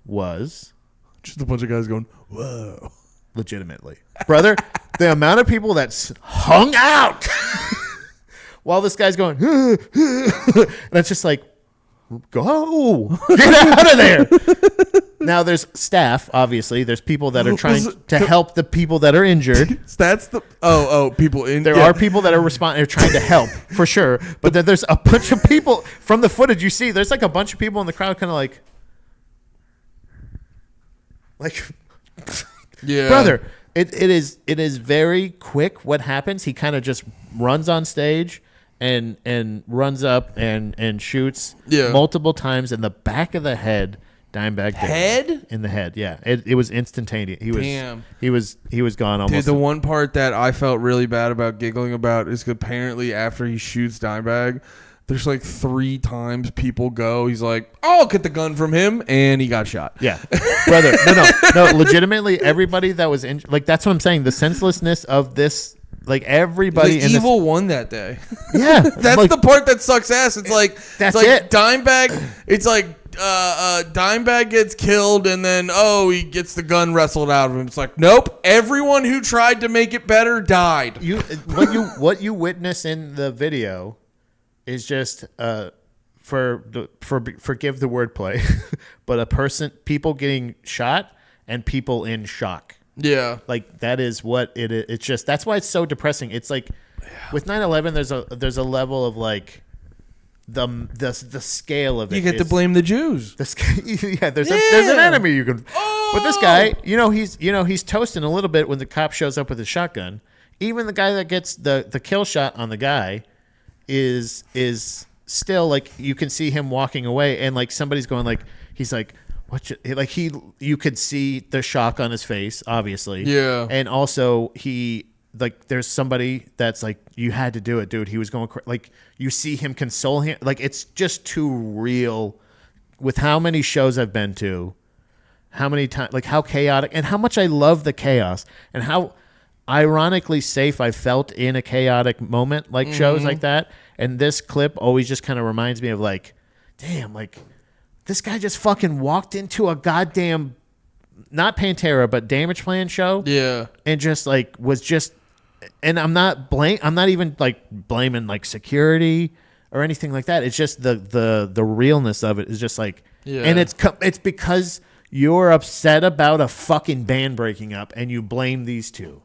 was just a bunch of guys going, whoa. Legitimately. Brother, the amount of people that's hung out while this guy's going, and it's just like, Go. Get out of there. Now there's staff, obviously. There's people that are trying to help the people that are injured. That's the people in there are people that are responding, are trying to help for sure. But then there's a bunch of people from the footage you see. There's like a bunch of people in the crowd, kind of like, yeah, brother. It is very quick. What happens? He kind of just runs on stage and runs up and shoots multiple times in the back of the head. Dimebag head in the head. Yeah, it was instantaneous. He was gone almost. Dude, the one part that I felt really bad about giggling about is no after he shoots Dimebag, there's like 3 times people go. He's like, "I'll get the gun from him," and he got shot. Yeah, brother. No. Legitimately, everybody that was in, like, that's what I'm saying. The senselessness of this. Like everybody, the evil won that day. Yeah, that's like, the part that sucks ass. It's like it. Dimebag. It's like Dimebag gets killed, and then he gets the gun wrestled out of him. It's like, nope. Everyone who tried to make it better died. What you witness in the video is just forgive the wordplay, but people getting shot and people in shock. Yeah, like that is what it is. It's just that's why it's so depressing. It's like with 9/11, there's a level of like the scale of it. You get to blame the Jews. There's an enemy you can. But this guy, he's toasting a little bit when the cop shows up with his shotgun. Even the guy that gets the kill shot on the guy is still like you can see him walking away, and like somebody's going like he's like. You could see the shock on his face, obviously. Yeah. And also there's somebody that's like, you had to do it, dude. He was going like you see him console him. Like it's just too real with how many shows I've been to, how many times, like how chaotic and how much I love the chaos and how ironically safe I felt in a chaotic moment, like shows like that. And this clip always just kind of reminds me of like, damn, like, this guy just fucking walked into a goddamn, not Pantera, but Damage Plan show. Yeah. And just like and I'm not even like blaming like security or anything like that. It's just the realness of it is just like, and it's because you're upset about a fucking band breaking up and you blame these two.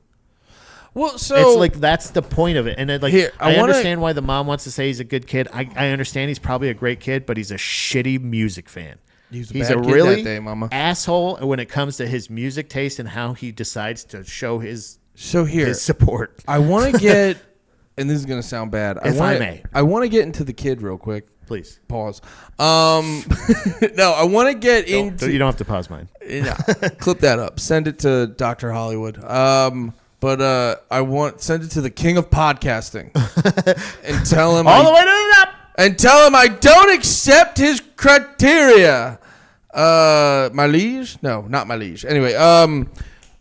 Well, so it's like that's the point of it, and I understand why the mom wants to say he's a good kid. I understand he's probably a great kid, but he's a shitty music fan. He's a really that day, Mama. Asshole when it comes to his music taste and how he decides to show his support. I want to get, and this is gonna sound bad. I want to get into the kid real quick. Please pause. No, I want to get into. You don't have to pause mine. No, clip that up. Send it to Dr. Hollywood. But send it to the king of podcasting and tell him all the way to the top. And tell him I don't accept his criteria. My liege? No, not my liege. Anyway,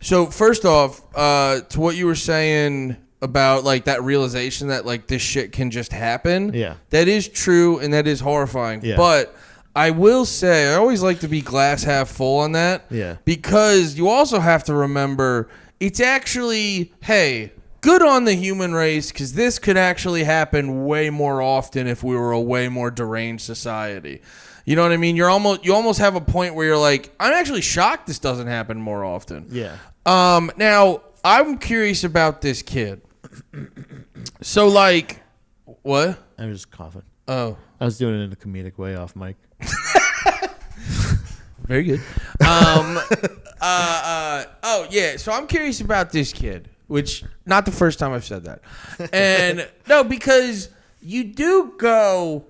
so first off, to what you were saying about like that realization that like this shit can just happen. Yeah. That is true and that is horrifying. Yeah. But I will say I always like to be glass half full on that. Yeah. Because you also have to remember it's actually, hey, good on the human race because this could actually happen way more often if we were a way more deranged society. You know what I mean? You almost have a point where you're like, I'm actually shocked this doesn't happen more often. Yeah. Now, I'm curious about this kid. So, like, what? I was just coughing. Oh. I was doing it in a comedic way off mic. Very good. Oh, yeah. So I'm curious about this kid, which not the first time I've said that. And no, because you do go,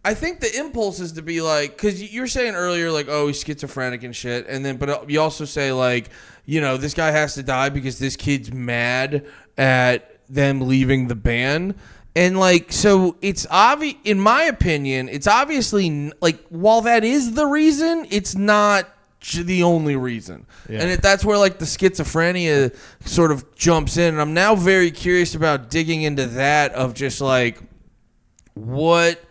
I think the impulse is to be like, because you're saying earlier, like, oh, he's schizophrenic and shit. And then, but you also say, like, this guy has to die because this kid's mad at them leaving the band. And, like, so it's obvious, in my opinion, it's obviously, like, while that is the reason, it's not the only reason. Yeah. And that's where, like, the schizophrenia sort of jumps in. And I'm now very curious about digging into that of just, like, what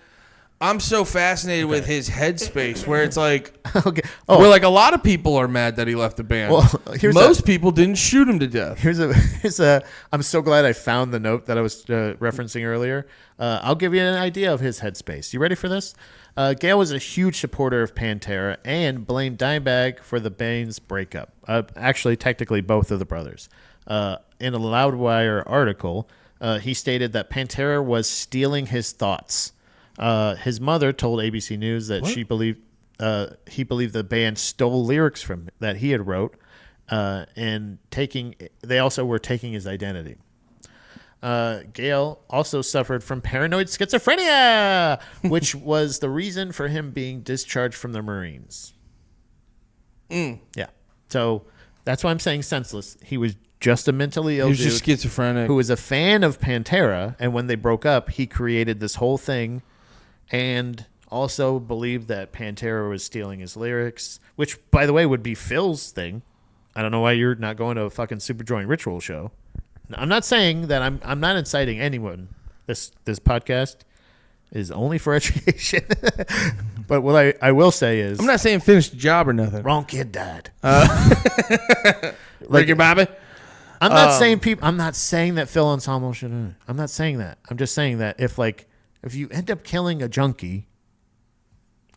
I'm so fascinated with his headspace, where it's like, Okay. where like a lot of people are mad that he left the band. Well, Most people didn't shoot him to death. Here's a. I'm so glad I found the note that I was referencing earlier. I'll give you an idea of his headspace. You ready for this? Gale was a huge supporter of Pantera and blamed Dimebag for the band's breakup. Actually, technically, both of the brothers. In a Loudwire article, he stated that Pantera was stealing his thoughts. His mother told ABC News that he believed the band stole lyrics from that he had wrote, and they also were taking his identity. Gale also suffered from paranoid schizophrenia, which was the reason for him being discharged from the Marines. Yeah. So that's why I'm saying senseless. He was just a mentally ill dude. He was just schizophrenic. Who was a fan of Pantera, and when they broke up, he created this whole thing and also believed that Pantera was stealing his lyrics, which, by the way, would be Phil's thing. I don't know why you're not going to a fucking Superjoint Ritual show. I'm not saying that I'm not inciting anyone. This podcast is only for education. But what I will say is, I'm not saying finish the job or nothing. Wrong kid died. Ricky Bobby. I'm not saying people. I'm not saying that Phil Anselmo should. I'm not saying that. I'm just saying that if you end up killing a junkie,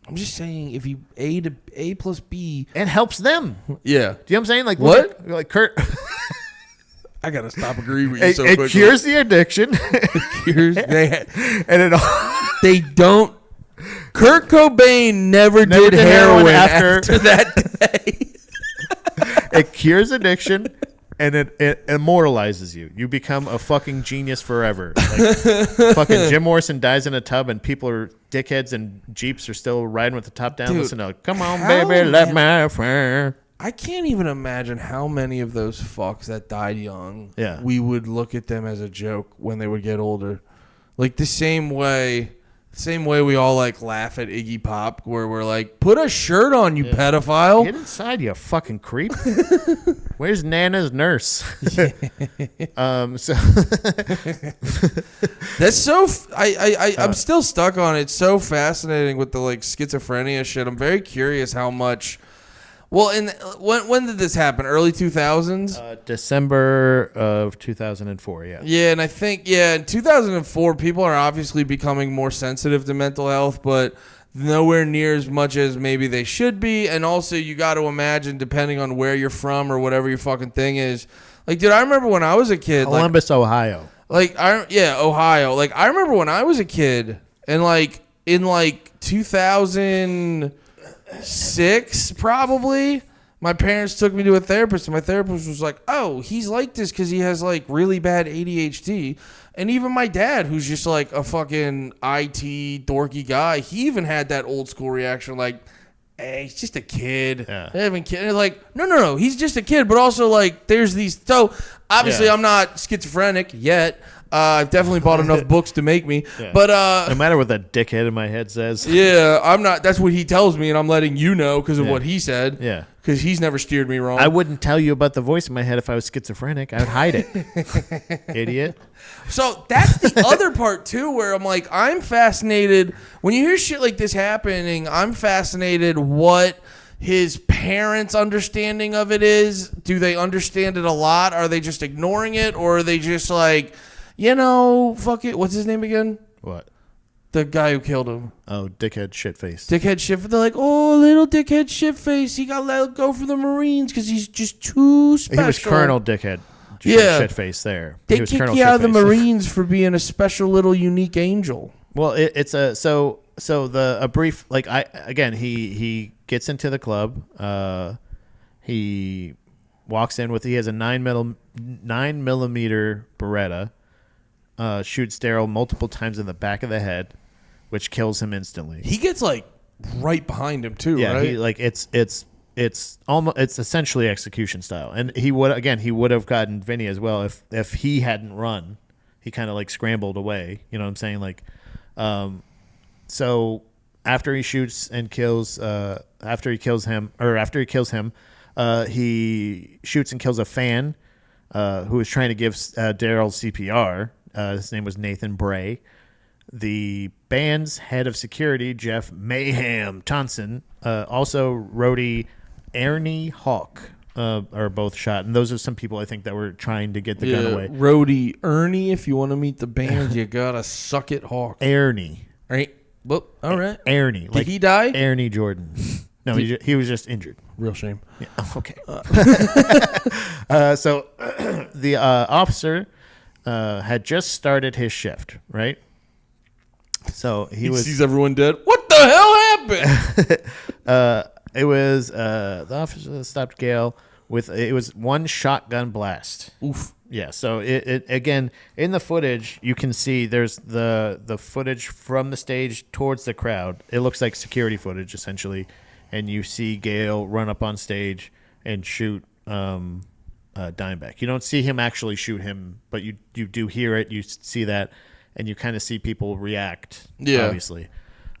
I'm just saying if you A plus B, it helps them. Yeah. Do you know what I'm saying? Like what? Like Kurt. I gotta stop agreeing with you so it quickly. Cures the addiction. They don't. Kurt Cobain never did heroin after that day. It cures addiction, and it immortalizes you. You become a fucking genius forever. Like, fucking Jim Morrison dies in a tub, and people are dickheads, and Jeeps are still riding with the top down. Listen to, come on, baby, let my friend. I can't even imagine how many of those fucks that died young. Yeah. We would look at them as a joke when they would get older, like the same way we all like laugh at Iggy Pop, where we're like, put a shirt on, you pedophile. Get inside, you fucking creep. Where's Nana's nurse? So that's so. I'm still stuck on it. It's so fascinating with the like schizophrenia shit. I'm very curious how much. Well, when did this happen? Early 2000s? December of 2004, yeah. Yeah, and I think, in 2004, people are obviously becoming more sensitive to mental health, but nowhere near as much as maybe they should be. And also, you got to imagine, depending on where you're from or whatever your fucking thing is. Like, dude, I remember when I was a kid. Columbus, Ohio. Ohio. Like, I remember when I was a kid, and in 2006 probably, my parents took me to a therapist, and my therapist was like, oh, he's like this because he has like really bad ADHD. And even my dad, who's just like a fucking IT dorky guy, he even had that old school reaction like, hey, he's just a kid. Yeah. They haven't kid. And like, no, he's just a kid. But also like, there's these. So obviously, I'm not schizophrenic yet. I've definitely bought enough books to make me. Yeah. But no matter what that dickhead in my head says. Yeah, I'm not. That's what he tells me, and I'm letting you know because of what he said. Yeah. Because he's never steered me wrong. I wouldn't tell you about the voice in my head if I was schizophrenic. I would hide it. Idiot. So that's the other part, too, where I'm like, I'm fascinated. When you hear shit like this happening, I'm fascinated what his parents' understanding of it is. Do they understand it a lot? Are they just ignoring it? Or are they just like, fuck it. What's his name again? What? The guy who killed him. Oh, dickhead shitface. Dickhead shitface. They're like, oh, little dickhead shitface. He got let go from the Marines because he's just too special. He was Colonel Dickhead. Shitface there. They kick you out of the Marines for being a special little unique angel. Well, it's a a brief he gets into the club. He walks in he has a 9mm Beretta. Shoots Darrell multiple times in the back of the head, which kills him instantly. He gets like right behind him too, yeah, right? It's almost essentially execution style. And he would have gotten Vinny as well if he hadn't run. He kind of like scrambled away. You know what I'm saying? Like, so after he shoots and kills, after he kills him, he shoots and kills a fan who was trying to give Darrell CPR. His name was Nathan Bray. the band's head of security, Jeff Mayhem Thompson, also roadie Ernie Hawk, are both shot. And those are some people I think that were trying to get the gun away. Roadie Ernie, if you want to meet the band, you gotta suck it, Hawk. Ernie. Right. Well, all right. Ernie. Did he die? Ernie Jordan. No, he was just injured. Real shame. Yeah. Okay. So the officer had just started his shift, right? So he sees everyone dead. What the hell happened? It was the officer stopped Gale with it was one shotgun blast. Oof. Yeah. So it again in the footage you can see there's the footage from the stage towards the crowd. It looks like security footage essentially, and you see Gale run up on stage and shoot Dimebag. You don't see him actually shoot him, but you do hear it. You see that, and you kind of see people react. Yeah. Obviously.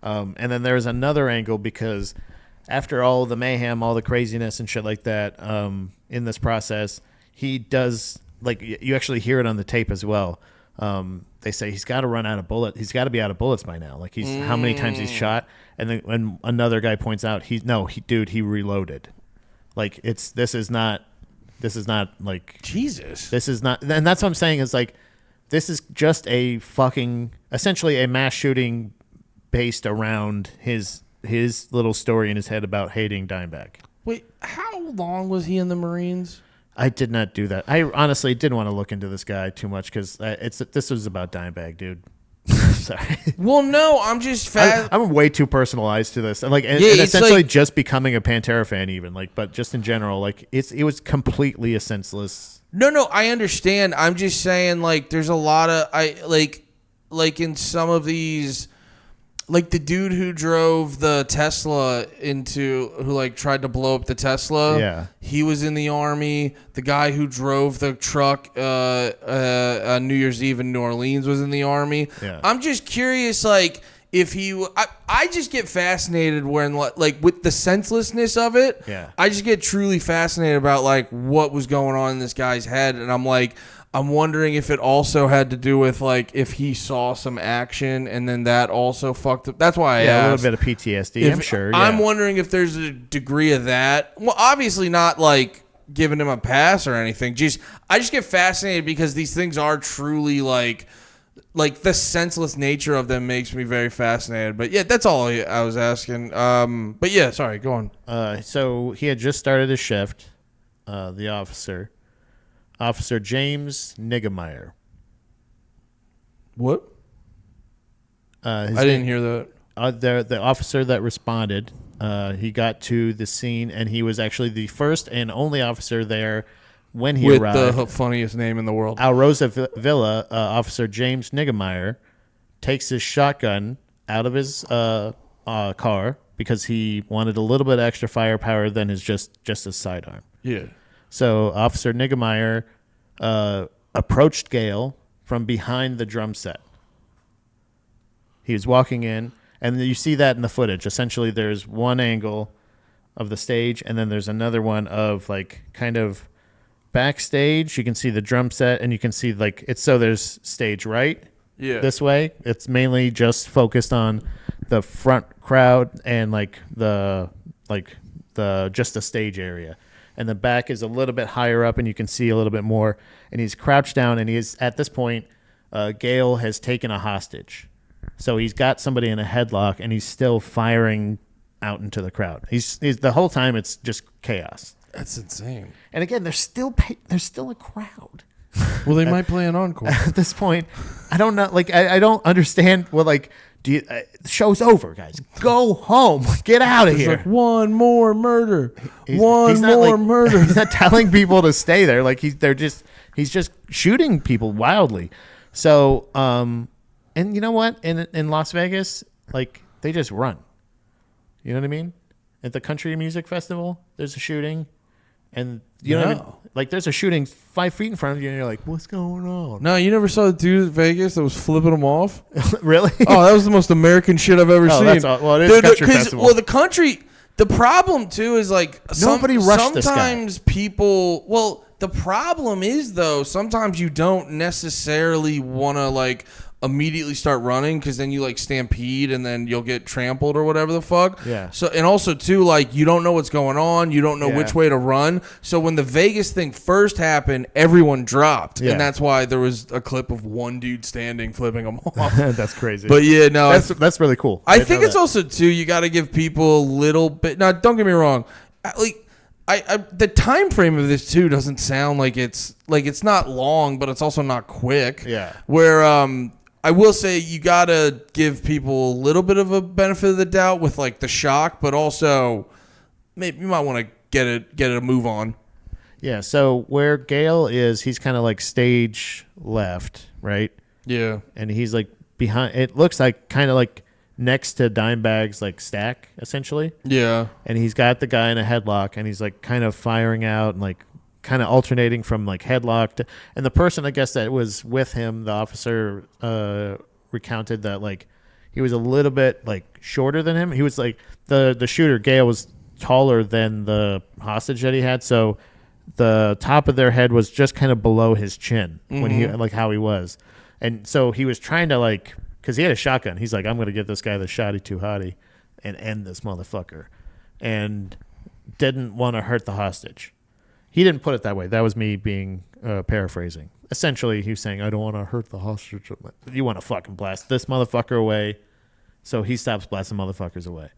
And then there's another angle because after all the mayhem, all the craziness and shit like that, in this process, he does like you actually hear it on the tape as well. They say he's got to run out of bullets. He's got to be out of bullets by now. Like how many times he's shot, and then when another guy points out he reloaded. Like this is not like Jesus. This is not, and that's what I'm saying is like this is just a fucking essentially a mass shooting based around his little story in his head about hating Dimebag. Wait, how long was he in the Marines? I did not do that. I honestly didn't want to look into this guy too much because this was about Dimebag, dude. Sorry. Well, no, I'm just I'm way too personalized to this. Like, and essentially like, just becoming a Pantera fan, even like, but just in general, like it was completely a senseless. No, I understand. I'm just saying, like, there's a lot of like in some of these. Like the dude who drove the Tesla who like tried to blow up the Tesla. Yeah. He was in the Army. The guy who drove the truck on New Year's Eve in New Orleans was in the Army. Yeah. I'm just curious, like, if I just get fascinated when, like, with the senselessness of it. Yeah. I just get truly fascinated about, like, what was going on in this guy's head. And I'm like, I'm wondering if it also had to do with, like, if he saw some action and then that also fucked up. That's why I asked. A little bit of PTSD, I'm sure. Yeah. I'm wondering if there's a degree of that. Well, obviously not, like, giving him a pass or anything. I just get fascinated because these things are truly, like the senseless nature of them makes me very fascinated. But, yeah, that's all I was asking. But, yeah, sorry, go on. So he had just started his shift, the officer. Officer James Niggemeyer. What? I didn't hear that. The officer that responded, he got to the scene, and he was actually the first and only officer there when he arrived. With the funniest name in the world. Alrosa Villa, Officer James Niggemeyer takes his shotgun out of his car because he wanted a little bit extra firepower than his just his sidearm. Yeah. So Officer Niggemeyer approached Gale from behind the drum set. He was walking in, and you see that in the footage. Essentially, there's one angle of the stage, and then there's another one of, like, kind of backstage. You can see the drum set, and you can see, like, it's so there's stage right this way. It's mainly just focused on the front crowd and, like, the just the stage area. And the back is a little bit higher up, and you can see a little bit more. And he's crouched down, and he's at this point, Gale has taken a hostage. So he's got somebody in a headlock, and he's still firing out into the crowd. He's the whole time it's just chaos. That's insane. And again, there's still a crowd. Well, they might play an encore at this point. I don't know. Like I don't understand. Well, like. The show's over, guys. Go home. Get out of here. Like, one more murder. One more murder. He's not telling people to stay there. Like he's just shooting people wildly. So, and you know what? In Las Vegas, like they just run. You know what I mean? At the Country Music Festival, there's a shooting, and you know what I mean? Like there's a shooting 5 feet in front of you, and you're like, "What's going on?" No, you never saw the dude at Vegas that was flipping them off. Really? Oh, that was the most American shit I've ever seen. That's all, well, it is Country Festival. Well, the country. The problem too is like nobody rushed this guy. Sometimes people. Well, the problem is though, sometimes you don't necessarily want to like immediately start running because then you like stampede and then you'll get trampled or whatever the fuck. Yeah. So and also too, like you don't know what's going on, you don't know which way to run. So when the Vegas thing first happened, everyone dropped, and that's why there was a clip of one dude standing flipping them off. That's crazy. But yeah, no, that's really cool. I think it's also too, you got to give people a little bit. Now, don't get me wrong, like. The time frame of this too doesn't sound like it's not long, but it's also not quick. Yeah. Where I will say you gotta give people a little bit of a benefit of the doubt with like the shock, but also maybe you might want to get a move on. Yeah. So where Gale is, he's kind of like stage left, right? Yeah. And he's like behind. It looks like kind of like next to Dimebag's like stack essentially. Yeah. And he's got the guy in a headlock, and he's like kind of firing out and like kind of alternating from like headlock to, and the person I guess that was with him, the officer recounted that like he was a little bit like shorter than him. He was like the shooter Gale was taller than the hostage that he had, so the top of their head was just kind of below his chin when he like how he was, and so he was trying to like because he had a shotgun. He's like, I'm gonna give this guy the shotty too hottie and end this motherfucker, and didn't want to hurt the hostage. He didn't put it that way. That was me being paraphrasing. Essentially, he was saying, I don't want to hurt the hostage. You want to fucking blast this motherfucker away. So he stops blasting motherfuckers away.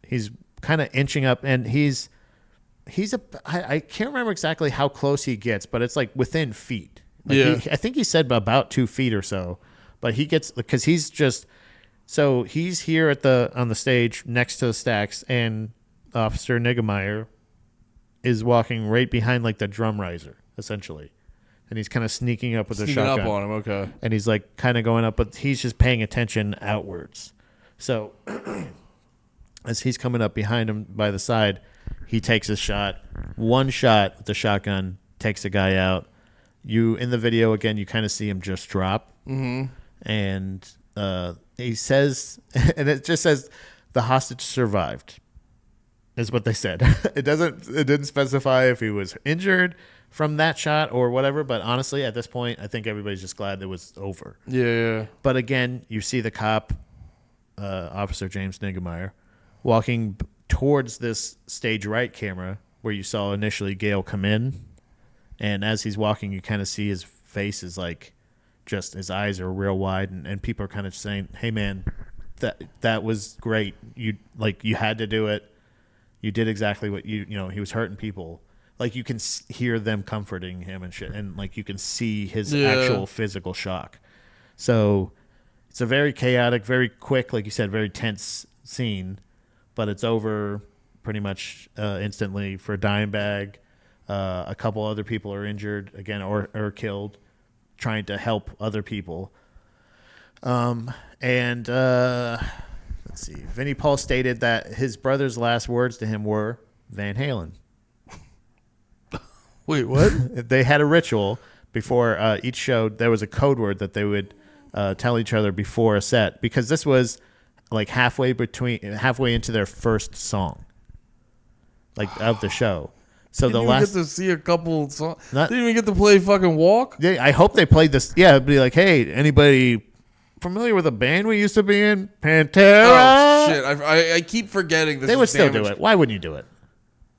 He's kind of inching up, and I can't remember exactly how close he gets, but it's like within feet. Like I think he said about 2 feet or so, but he gets, because he's just, so he's here on the stage next to the stacks, and Officer Niggemeyer is walking right behind like the drum riser essentially, and he's kind of sneaking up with the shotgun. Up on him, okay. And he's like kind of going up, but he's just paying attention outwards. So as he's coming up behind him by the side, he takes a shot. One shot with the shotgun takes the guy out. You in the video again, you kind of see him just drop, and he says, and it just says the hostage survived. Is what they said. It didn't specify if he was injured from that shot or whatever, but honestly at this point I think everybody's just glad it was over. Yeah. But again, you see the cop, Officer James Niggemeyer, walking towards this stage right camera where you saw initially Gale come in, and as he's walking you kind of see his face is like, just his eyes are real wide, and people are kind of saying, hey man, that was great, you had to do it. You did exactly what you know. He was hurting people. Like you can hear them comforting him and shit, and like you can see his actual physical shock. So it's a very chaotic, very quick, like you said, very tense scene, but it's over pretty much instantly for Dimebag. A couple other people are injured again or killed, trying to help other people. Let's see. Vinnie Paul stated that his brother's last words to him were Van Halen. Wait, what? They had a ritual before each show. There was a code word that they would tell each other before a set, because this was like halfway into their first song, like of the show. So Didn't even get to see a couple songs. Didn't even get to play fucking Walk. I hope they played this. Yeah, it'd be like, hey, anybody familiar with a band we used to be in? Pantera? Oh, shit. I keep forgetting this. They would still do it. Why wouldn't you do it?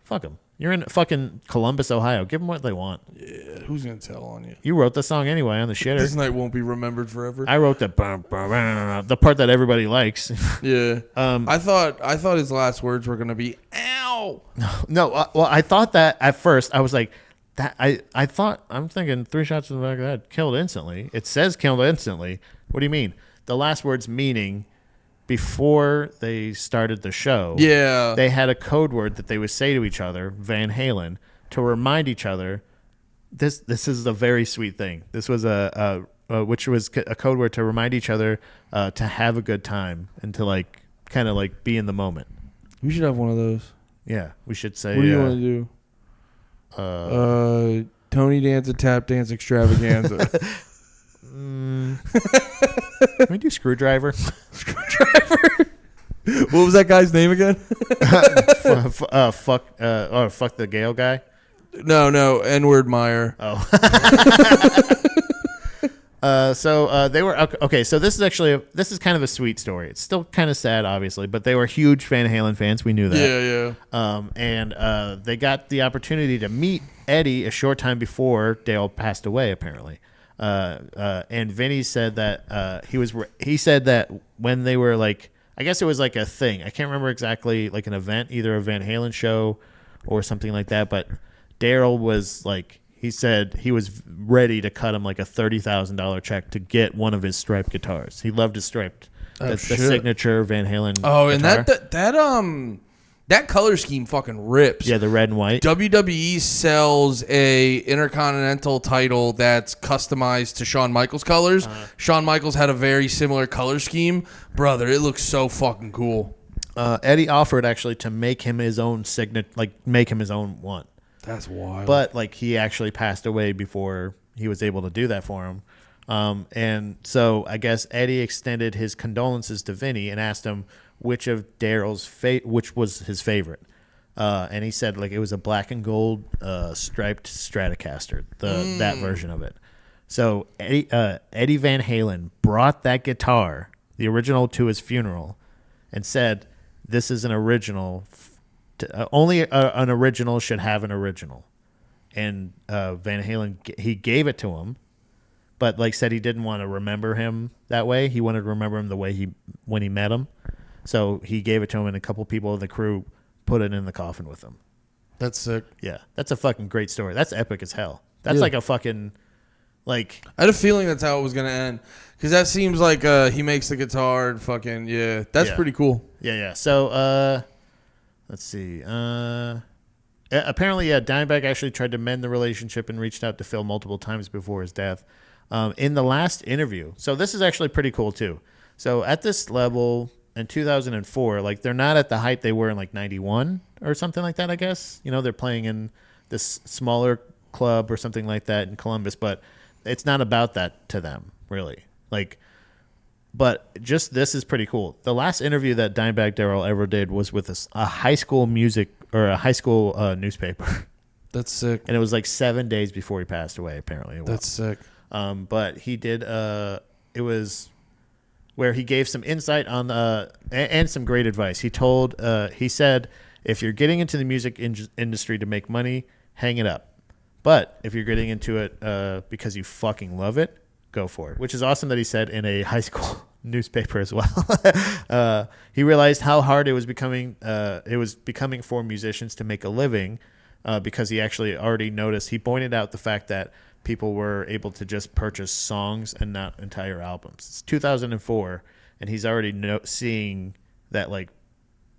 Fuck them. You're in fucking Columbus, Ohio. Give them what they want. Yeah, who's going to tell on you? You wrote the song anyway on the shitter. This night won't be remembered forever. I wrote the part that everybody likes. Yeah. I thought his last words were going to be, ow. No, well, I thought that at first. I was like, that. I'm thinking 3 shots in the back of the head, killed instantly. It says killed instantly. What do you mean? The last words meaning before they started the show, they had a code word that they would say to each other, Van Halen, to remind each other. This is a very sweet thing. This was which was a code word to remind each other to have a good time and to like kind of like be in the moment. We should have one of those. Yeah, we should say. What do you want to do? Tony Dance a tap dance extravaganza. Can we do Screwdriver? Screwdriver. What was that guy's name again? Fuck the Gale guy. No, N-word Meyer. Oh. They were okay. So this is kind of a sweet story. It's still kind of sad, obviously, but they were huge Van Halen fans. We knew that. Yeah. They got the opportunity to meet Eddie a short time before Dale passed away, apparently. And Vinny said that he said that when they were like, I guess it was like a thing. I can't remember exactly, like an event, either a Van Halen show or something like that. But Darrell was like. He said he was ready to cut him like a $30,000 check to get one of his striped guitars. He loved his striped, the signature Van Halen. Oh, guitar. And that color scheme fucking rips. Yeah, the red and white. WWE sells a Intercontinental title that's customized to Shawn Michaels colors. Shawn Michaels had a very similar color scheme. Brother, it looks so fucking cool. Eddie offered actually to make him his own make him his own one. That's wild. But like he actually passed away before he was able to do that for him. And so I guess Eddie extended his condolences to Vinny and asked him which of Darrell's which was his favorite. And he said like it was a black and gold striped Stratocaster, that version of it. So Eddie Van Halen brought that guitar, the original, to his funeral and said, "This is an original. Only an original should have an original." And Van Halen, he gave it to him, but like said he didn't want to remember him that way. He wanted to remember him the way when he met him. So he gave it to him, and a couple people in the crew put it in the coffin with him. That's sick. Yeah, that's a fucking great story. That's epic as hell. That's like a fucking like. I had a feeling that's how it was gonna end, because that seems like he makes the guitar and fucking That's pretty cool. Yeah. So let's see. Apparently, Dimebag actually tried to mend the relationship and reached out to Phil multiple times before his death. In the last interview, so this is actually pretty cool too. So at this level in 2004, like they're not at the height they were in like 91 or something like that, I guess. You know, they're playing in this smaller club or something like that in Columbus, but it's not about that to them, really. Like, but just this is pretty cool. The last interview that Dimebag Darrell ever did was with a high school newspaper. That's sick. And it was like 7 days before he passed away, apparently. That's sick. But he did, it was where he gave some insight on, and some great advice. He said, if you're getting into the music industry to make money, hang it up. But if you're getting into it because you fucking love it, go for it. Which is awesome that he said in a high school newspaper as well. He realized how hard it was becoming for musicians to make a living, because he actually already noticed. He pointed out the fact that people were able to just purchase songs and not entire albums. It's 2004, and he's already seeing that like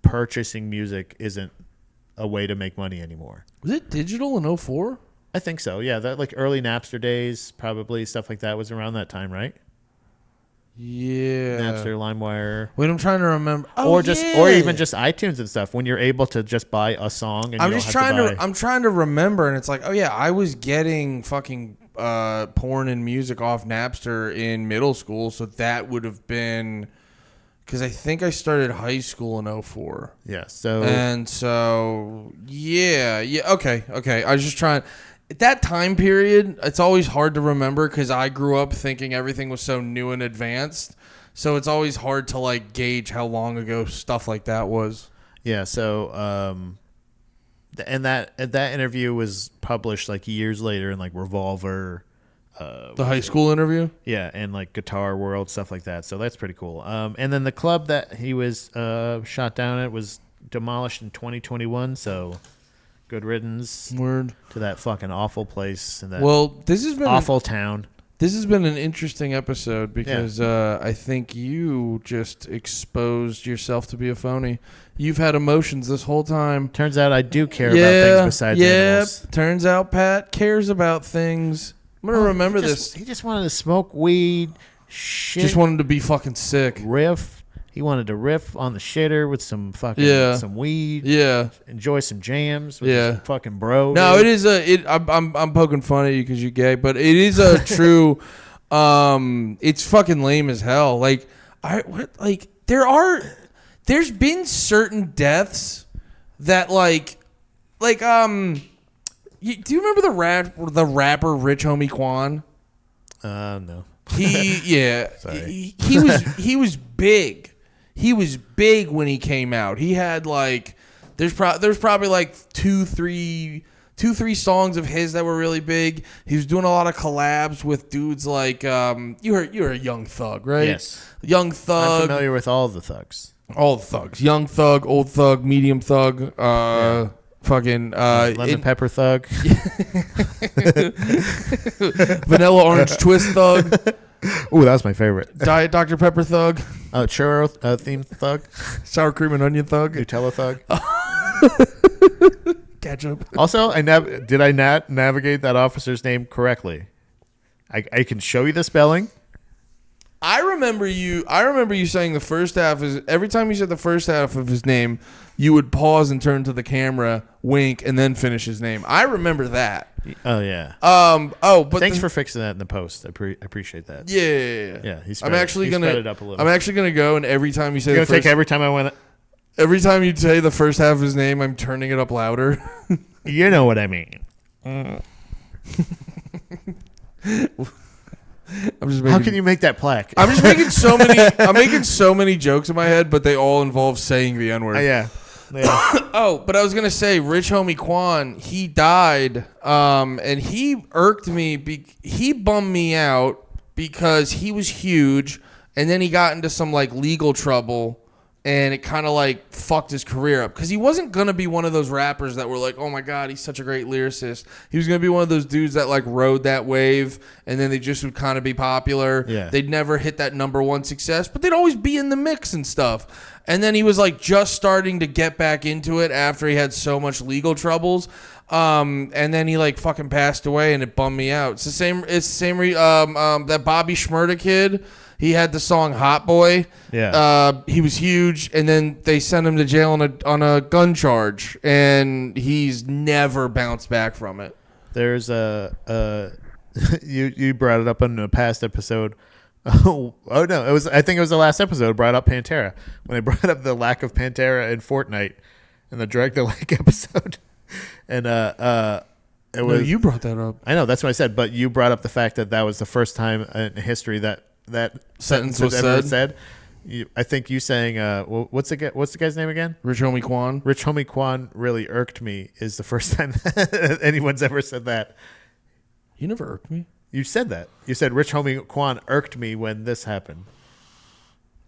purchasing music isn't a way to make money anymore. Was it digital in 04? I think so. Yeah, that like early Napster days, probably stuff like that was around that time, right? Yeah. Napster, LimeWire. Wait, I'm trying to remember. Or even just iTunes and stuff. When you're able to just buy a song, and I'm trying to remember, and it's like, oh yeah, I was getting fucking porn and music off Napster in middle school, so that would have been, because I think I started high school in 04. Yeah. Okay. I was just trying. At that time period, it's always hard to remember because I grew up thinking everything was so new and advanced. So it's always hard to like gauge how long ago stuff like that was. Yeah. So, and that interview was published like years later in like Revolver. The high school interview? Yeah, and like Guitar World, stuff like that. So that's pretty cool. And then the club that he was shot down at was demolished in 2021. So good riddance to that fucking awful place. And that this has been awful town. This has been an interesting episode because I think you just exposed yourself to be a phony. You've had emotions this whole time. Turns out I do care about things besides animals. Turns out Pat cares about things. I'm going to remember this. He just wanted to smoke weed, shit. Just wanted to be fucking sick. Riff. He wanted to riff on the shitter with some fucking some weed. Yeah. Enjoy some jams with some fucking bro. No, dude. it is I'm poking fun at you because you're gay, but it is a true it's fucking lame as hell. Like there's been certain deaths that do you remember the rapper Rich Homie Quan? No. He was big. He was big when he came out. He had like there's probably like two, three songs of his that were really big. He was doing a lot of collabs with dudes like you're a Young Thug, right? Yes. Young Thug. I'm familiar with all the thugs. All the thugs. Young Thug, Old Thug, Medium Thug, fucking Lemon Pepper Thug. Vanilla Orange Twist Thug. Ooh, that was my favorite. Diet Dr. Pepper Thug. Churro themed Thug. Sour Cream and Onion Thug. Nutella Thug. Ketchup. Also, did I not navigate that officer's name correctly? I can show you the spelling. I remember you saying the first half is every time you said the first half of his name, you would pause and turn to the camera, wink, and then finish his name. I remember that. Oh yeah. But thanks for fixing that in the post. I appreciate that. Yeah. Yeah. I'm actually gonna spread it up a little. I'm actually gonna go and every time you say You're gonna take every time I went. Every time you say the first half of his name, I'm turning it up louder. You know what I mean. I'm just making, how can you make that plaque? I'm just making so many. I'm making so many jokes in my head, but they all involve saying the N-word. Yeah. But I was gonna say, Rich Homie Quan, he died, and he irked me. He bummed me out because he was huge, and then he got into some like legal trouble. And it kind of like fucked his career up because he wasn't going to be one of those rappers that were like, oh my God, he's such a great lyricist. He was going to be one of those dudes that like rode that wave and then they just would kind of be popular. Yeah. They'd never hit that #1 success, but they'd always be in the mix and stuff. And then he was like just starting to get back into it after he had so much legal troubles. And then he like fucking passed away and it bummed me out. It's the same that Bobby Shmurda kid. He had the song Hot Boy. Yeah. He was huge, and then they sent him to jail on a gun charge, and he's never bounced back from it. There's you brought it up in a past episode. Oh no, I think it was the last episode brought up Pantera. When I brought up the lack of Pantera in Fortnite in the Drag the Lake episode. And you brought that up. I know, that's what I said, but you brought up the fact that was the first time in history that sentence was ever said. I think you saying, what's the guy's name again? Rich Homie Quan. Rich Homie Quan really irked me is the first time anyone's ever said that. You never irked me. You said that. You said Rich Homie Quan irked me when this happened.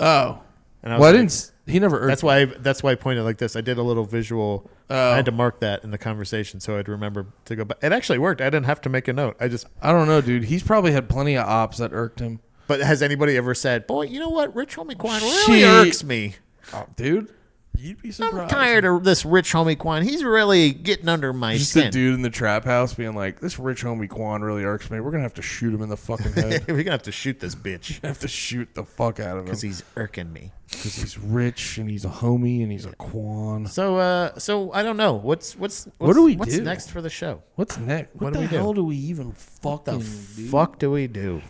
Oh. And I was didn't. He never irked me. That's why I pointed like this. I did a little visual. I had to mark that in the conversation so I'd remember to go back. It actually worked. I didn't have to make a note. I don't know, dude. He's probably had plenty of ops that irked him. But has anybody ever said, boy, you know what? Rich Homie Quan really irks me. Oh, dude. You'd be surprised. I'm tired of this Rich Homie Quan. He's really getting under my just skin. Just a dude in the trap house being like, this Rich Homie Quan really irks me. We're going to have to shoot him in the fucking head. We're going to have to shoot this bitch. We're going to have to shoot the fuck out of him. Because he's irking me. Because he's rich and he's a homie and he's a Quan. So I don't know. What's What's next for the show? What's next? What do we do? What the hell do we even fucking fuck do we do?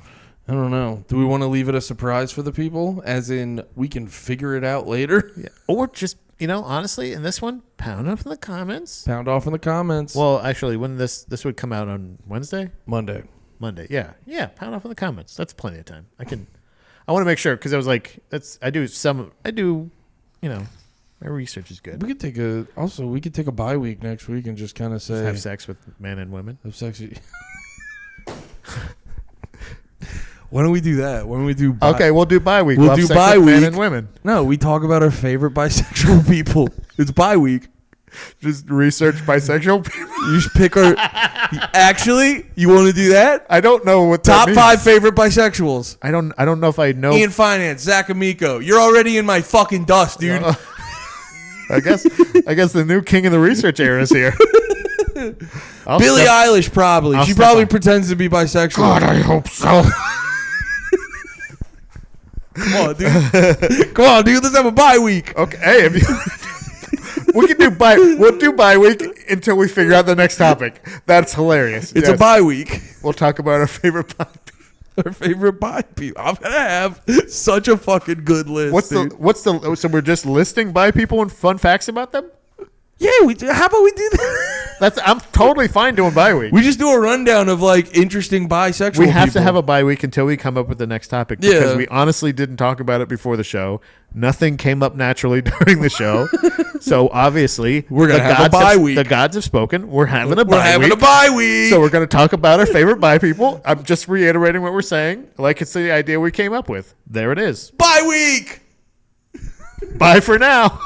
I don't know. Do we want to leave it a surprise for the people? As in, we can figure it out later? Yeah. Or just, honestly, in this one, pound off in the comments. Pound off in the comments. Well, actually, when this would come out on Wednesday? Monday. Yeah. Yeah, pound off in the comments. That's plenty of time. I want to make sure, because I was like, my research is good. We could take a bye week next week and just kind of say. Just have sex with men and women. Have sex. Why don't we do that? Why don't we do Okay, we'll do bye week. We'll do bye week. Men and women. No, we talk about our favorite bisexual people. It's bye week. Just research bisexual people. You just pick our. Actually, you want to do that? I don't know what top that means. 5 favorite bisexuals. I don't know if I know. Ian Finance, Zach Amico. You're already in my fucking dust, dude. I guess the new king of the research era is here. Billie Eilish, probably. She probably pretends to be bisexual. God, I hope so. Come on, dude. Let's have a bye week. Okay, hey, we can do we'll do bye week until we figure out the next topic. That's hilarious. It's a bye week. We'll talk about our favorite bye people. Our favorite bye people. I'm gonna have such a fucking good list. So we're just listing bye people and fun facts about them? Yeah, how about we do that? I'm totally fine doing bye week. We just do a rundown of like interesting bisexual. We have to people. have a bye week until we come up with the next topic because we honestly didn't talk about it before the show. Nothing came up naturally during the show. So obviously we're gonna have a bye week. The gods have spoken. We're having a bye week. We're having a bye week. So we're gonna talk about our favorite bye people. I'm just reiterating what we're saying. Like it's the idea we came up with. There it is. Bye week. Bye for now.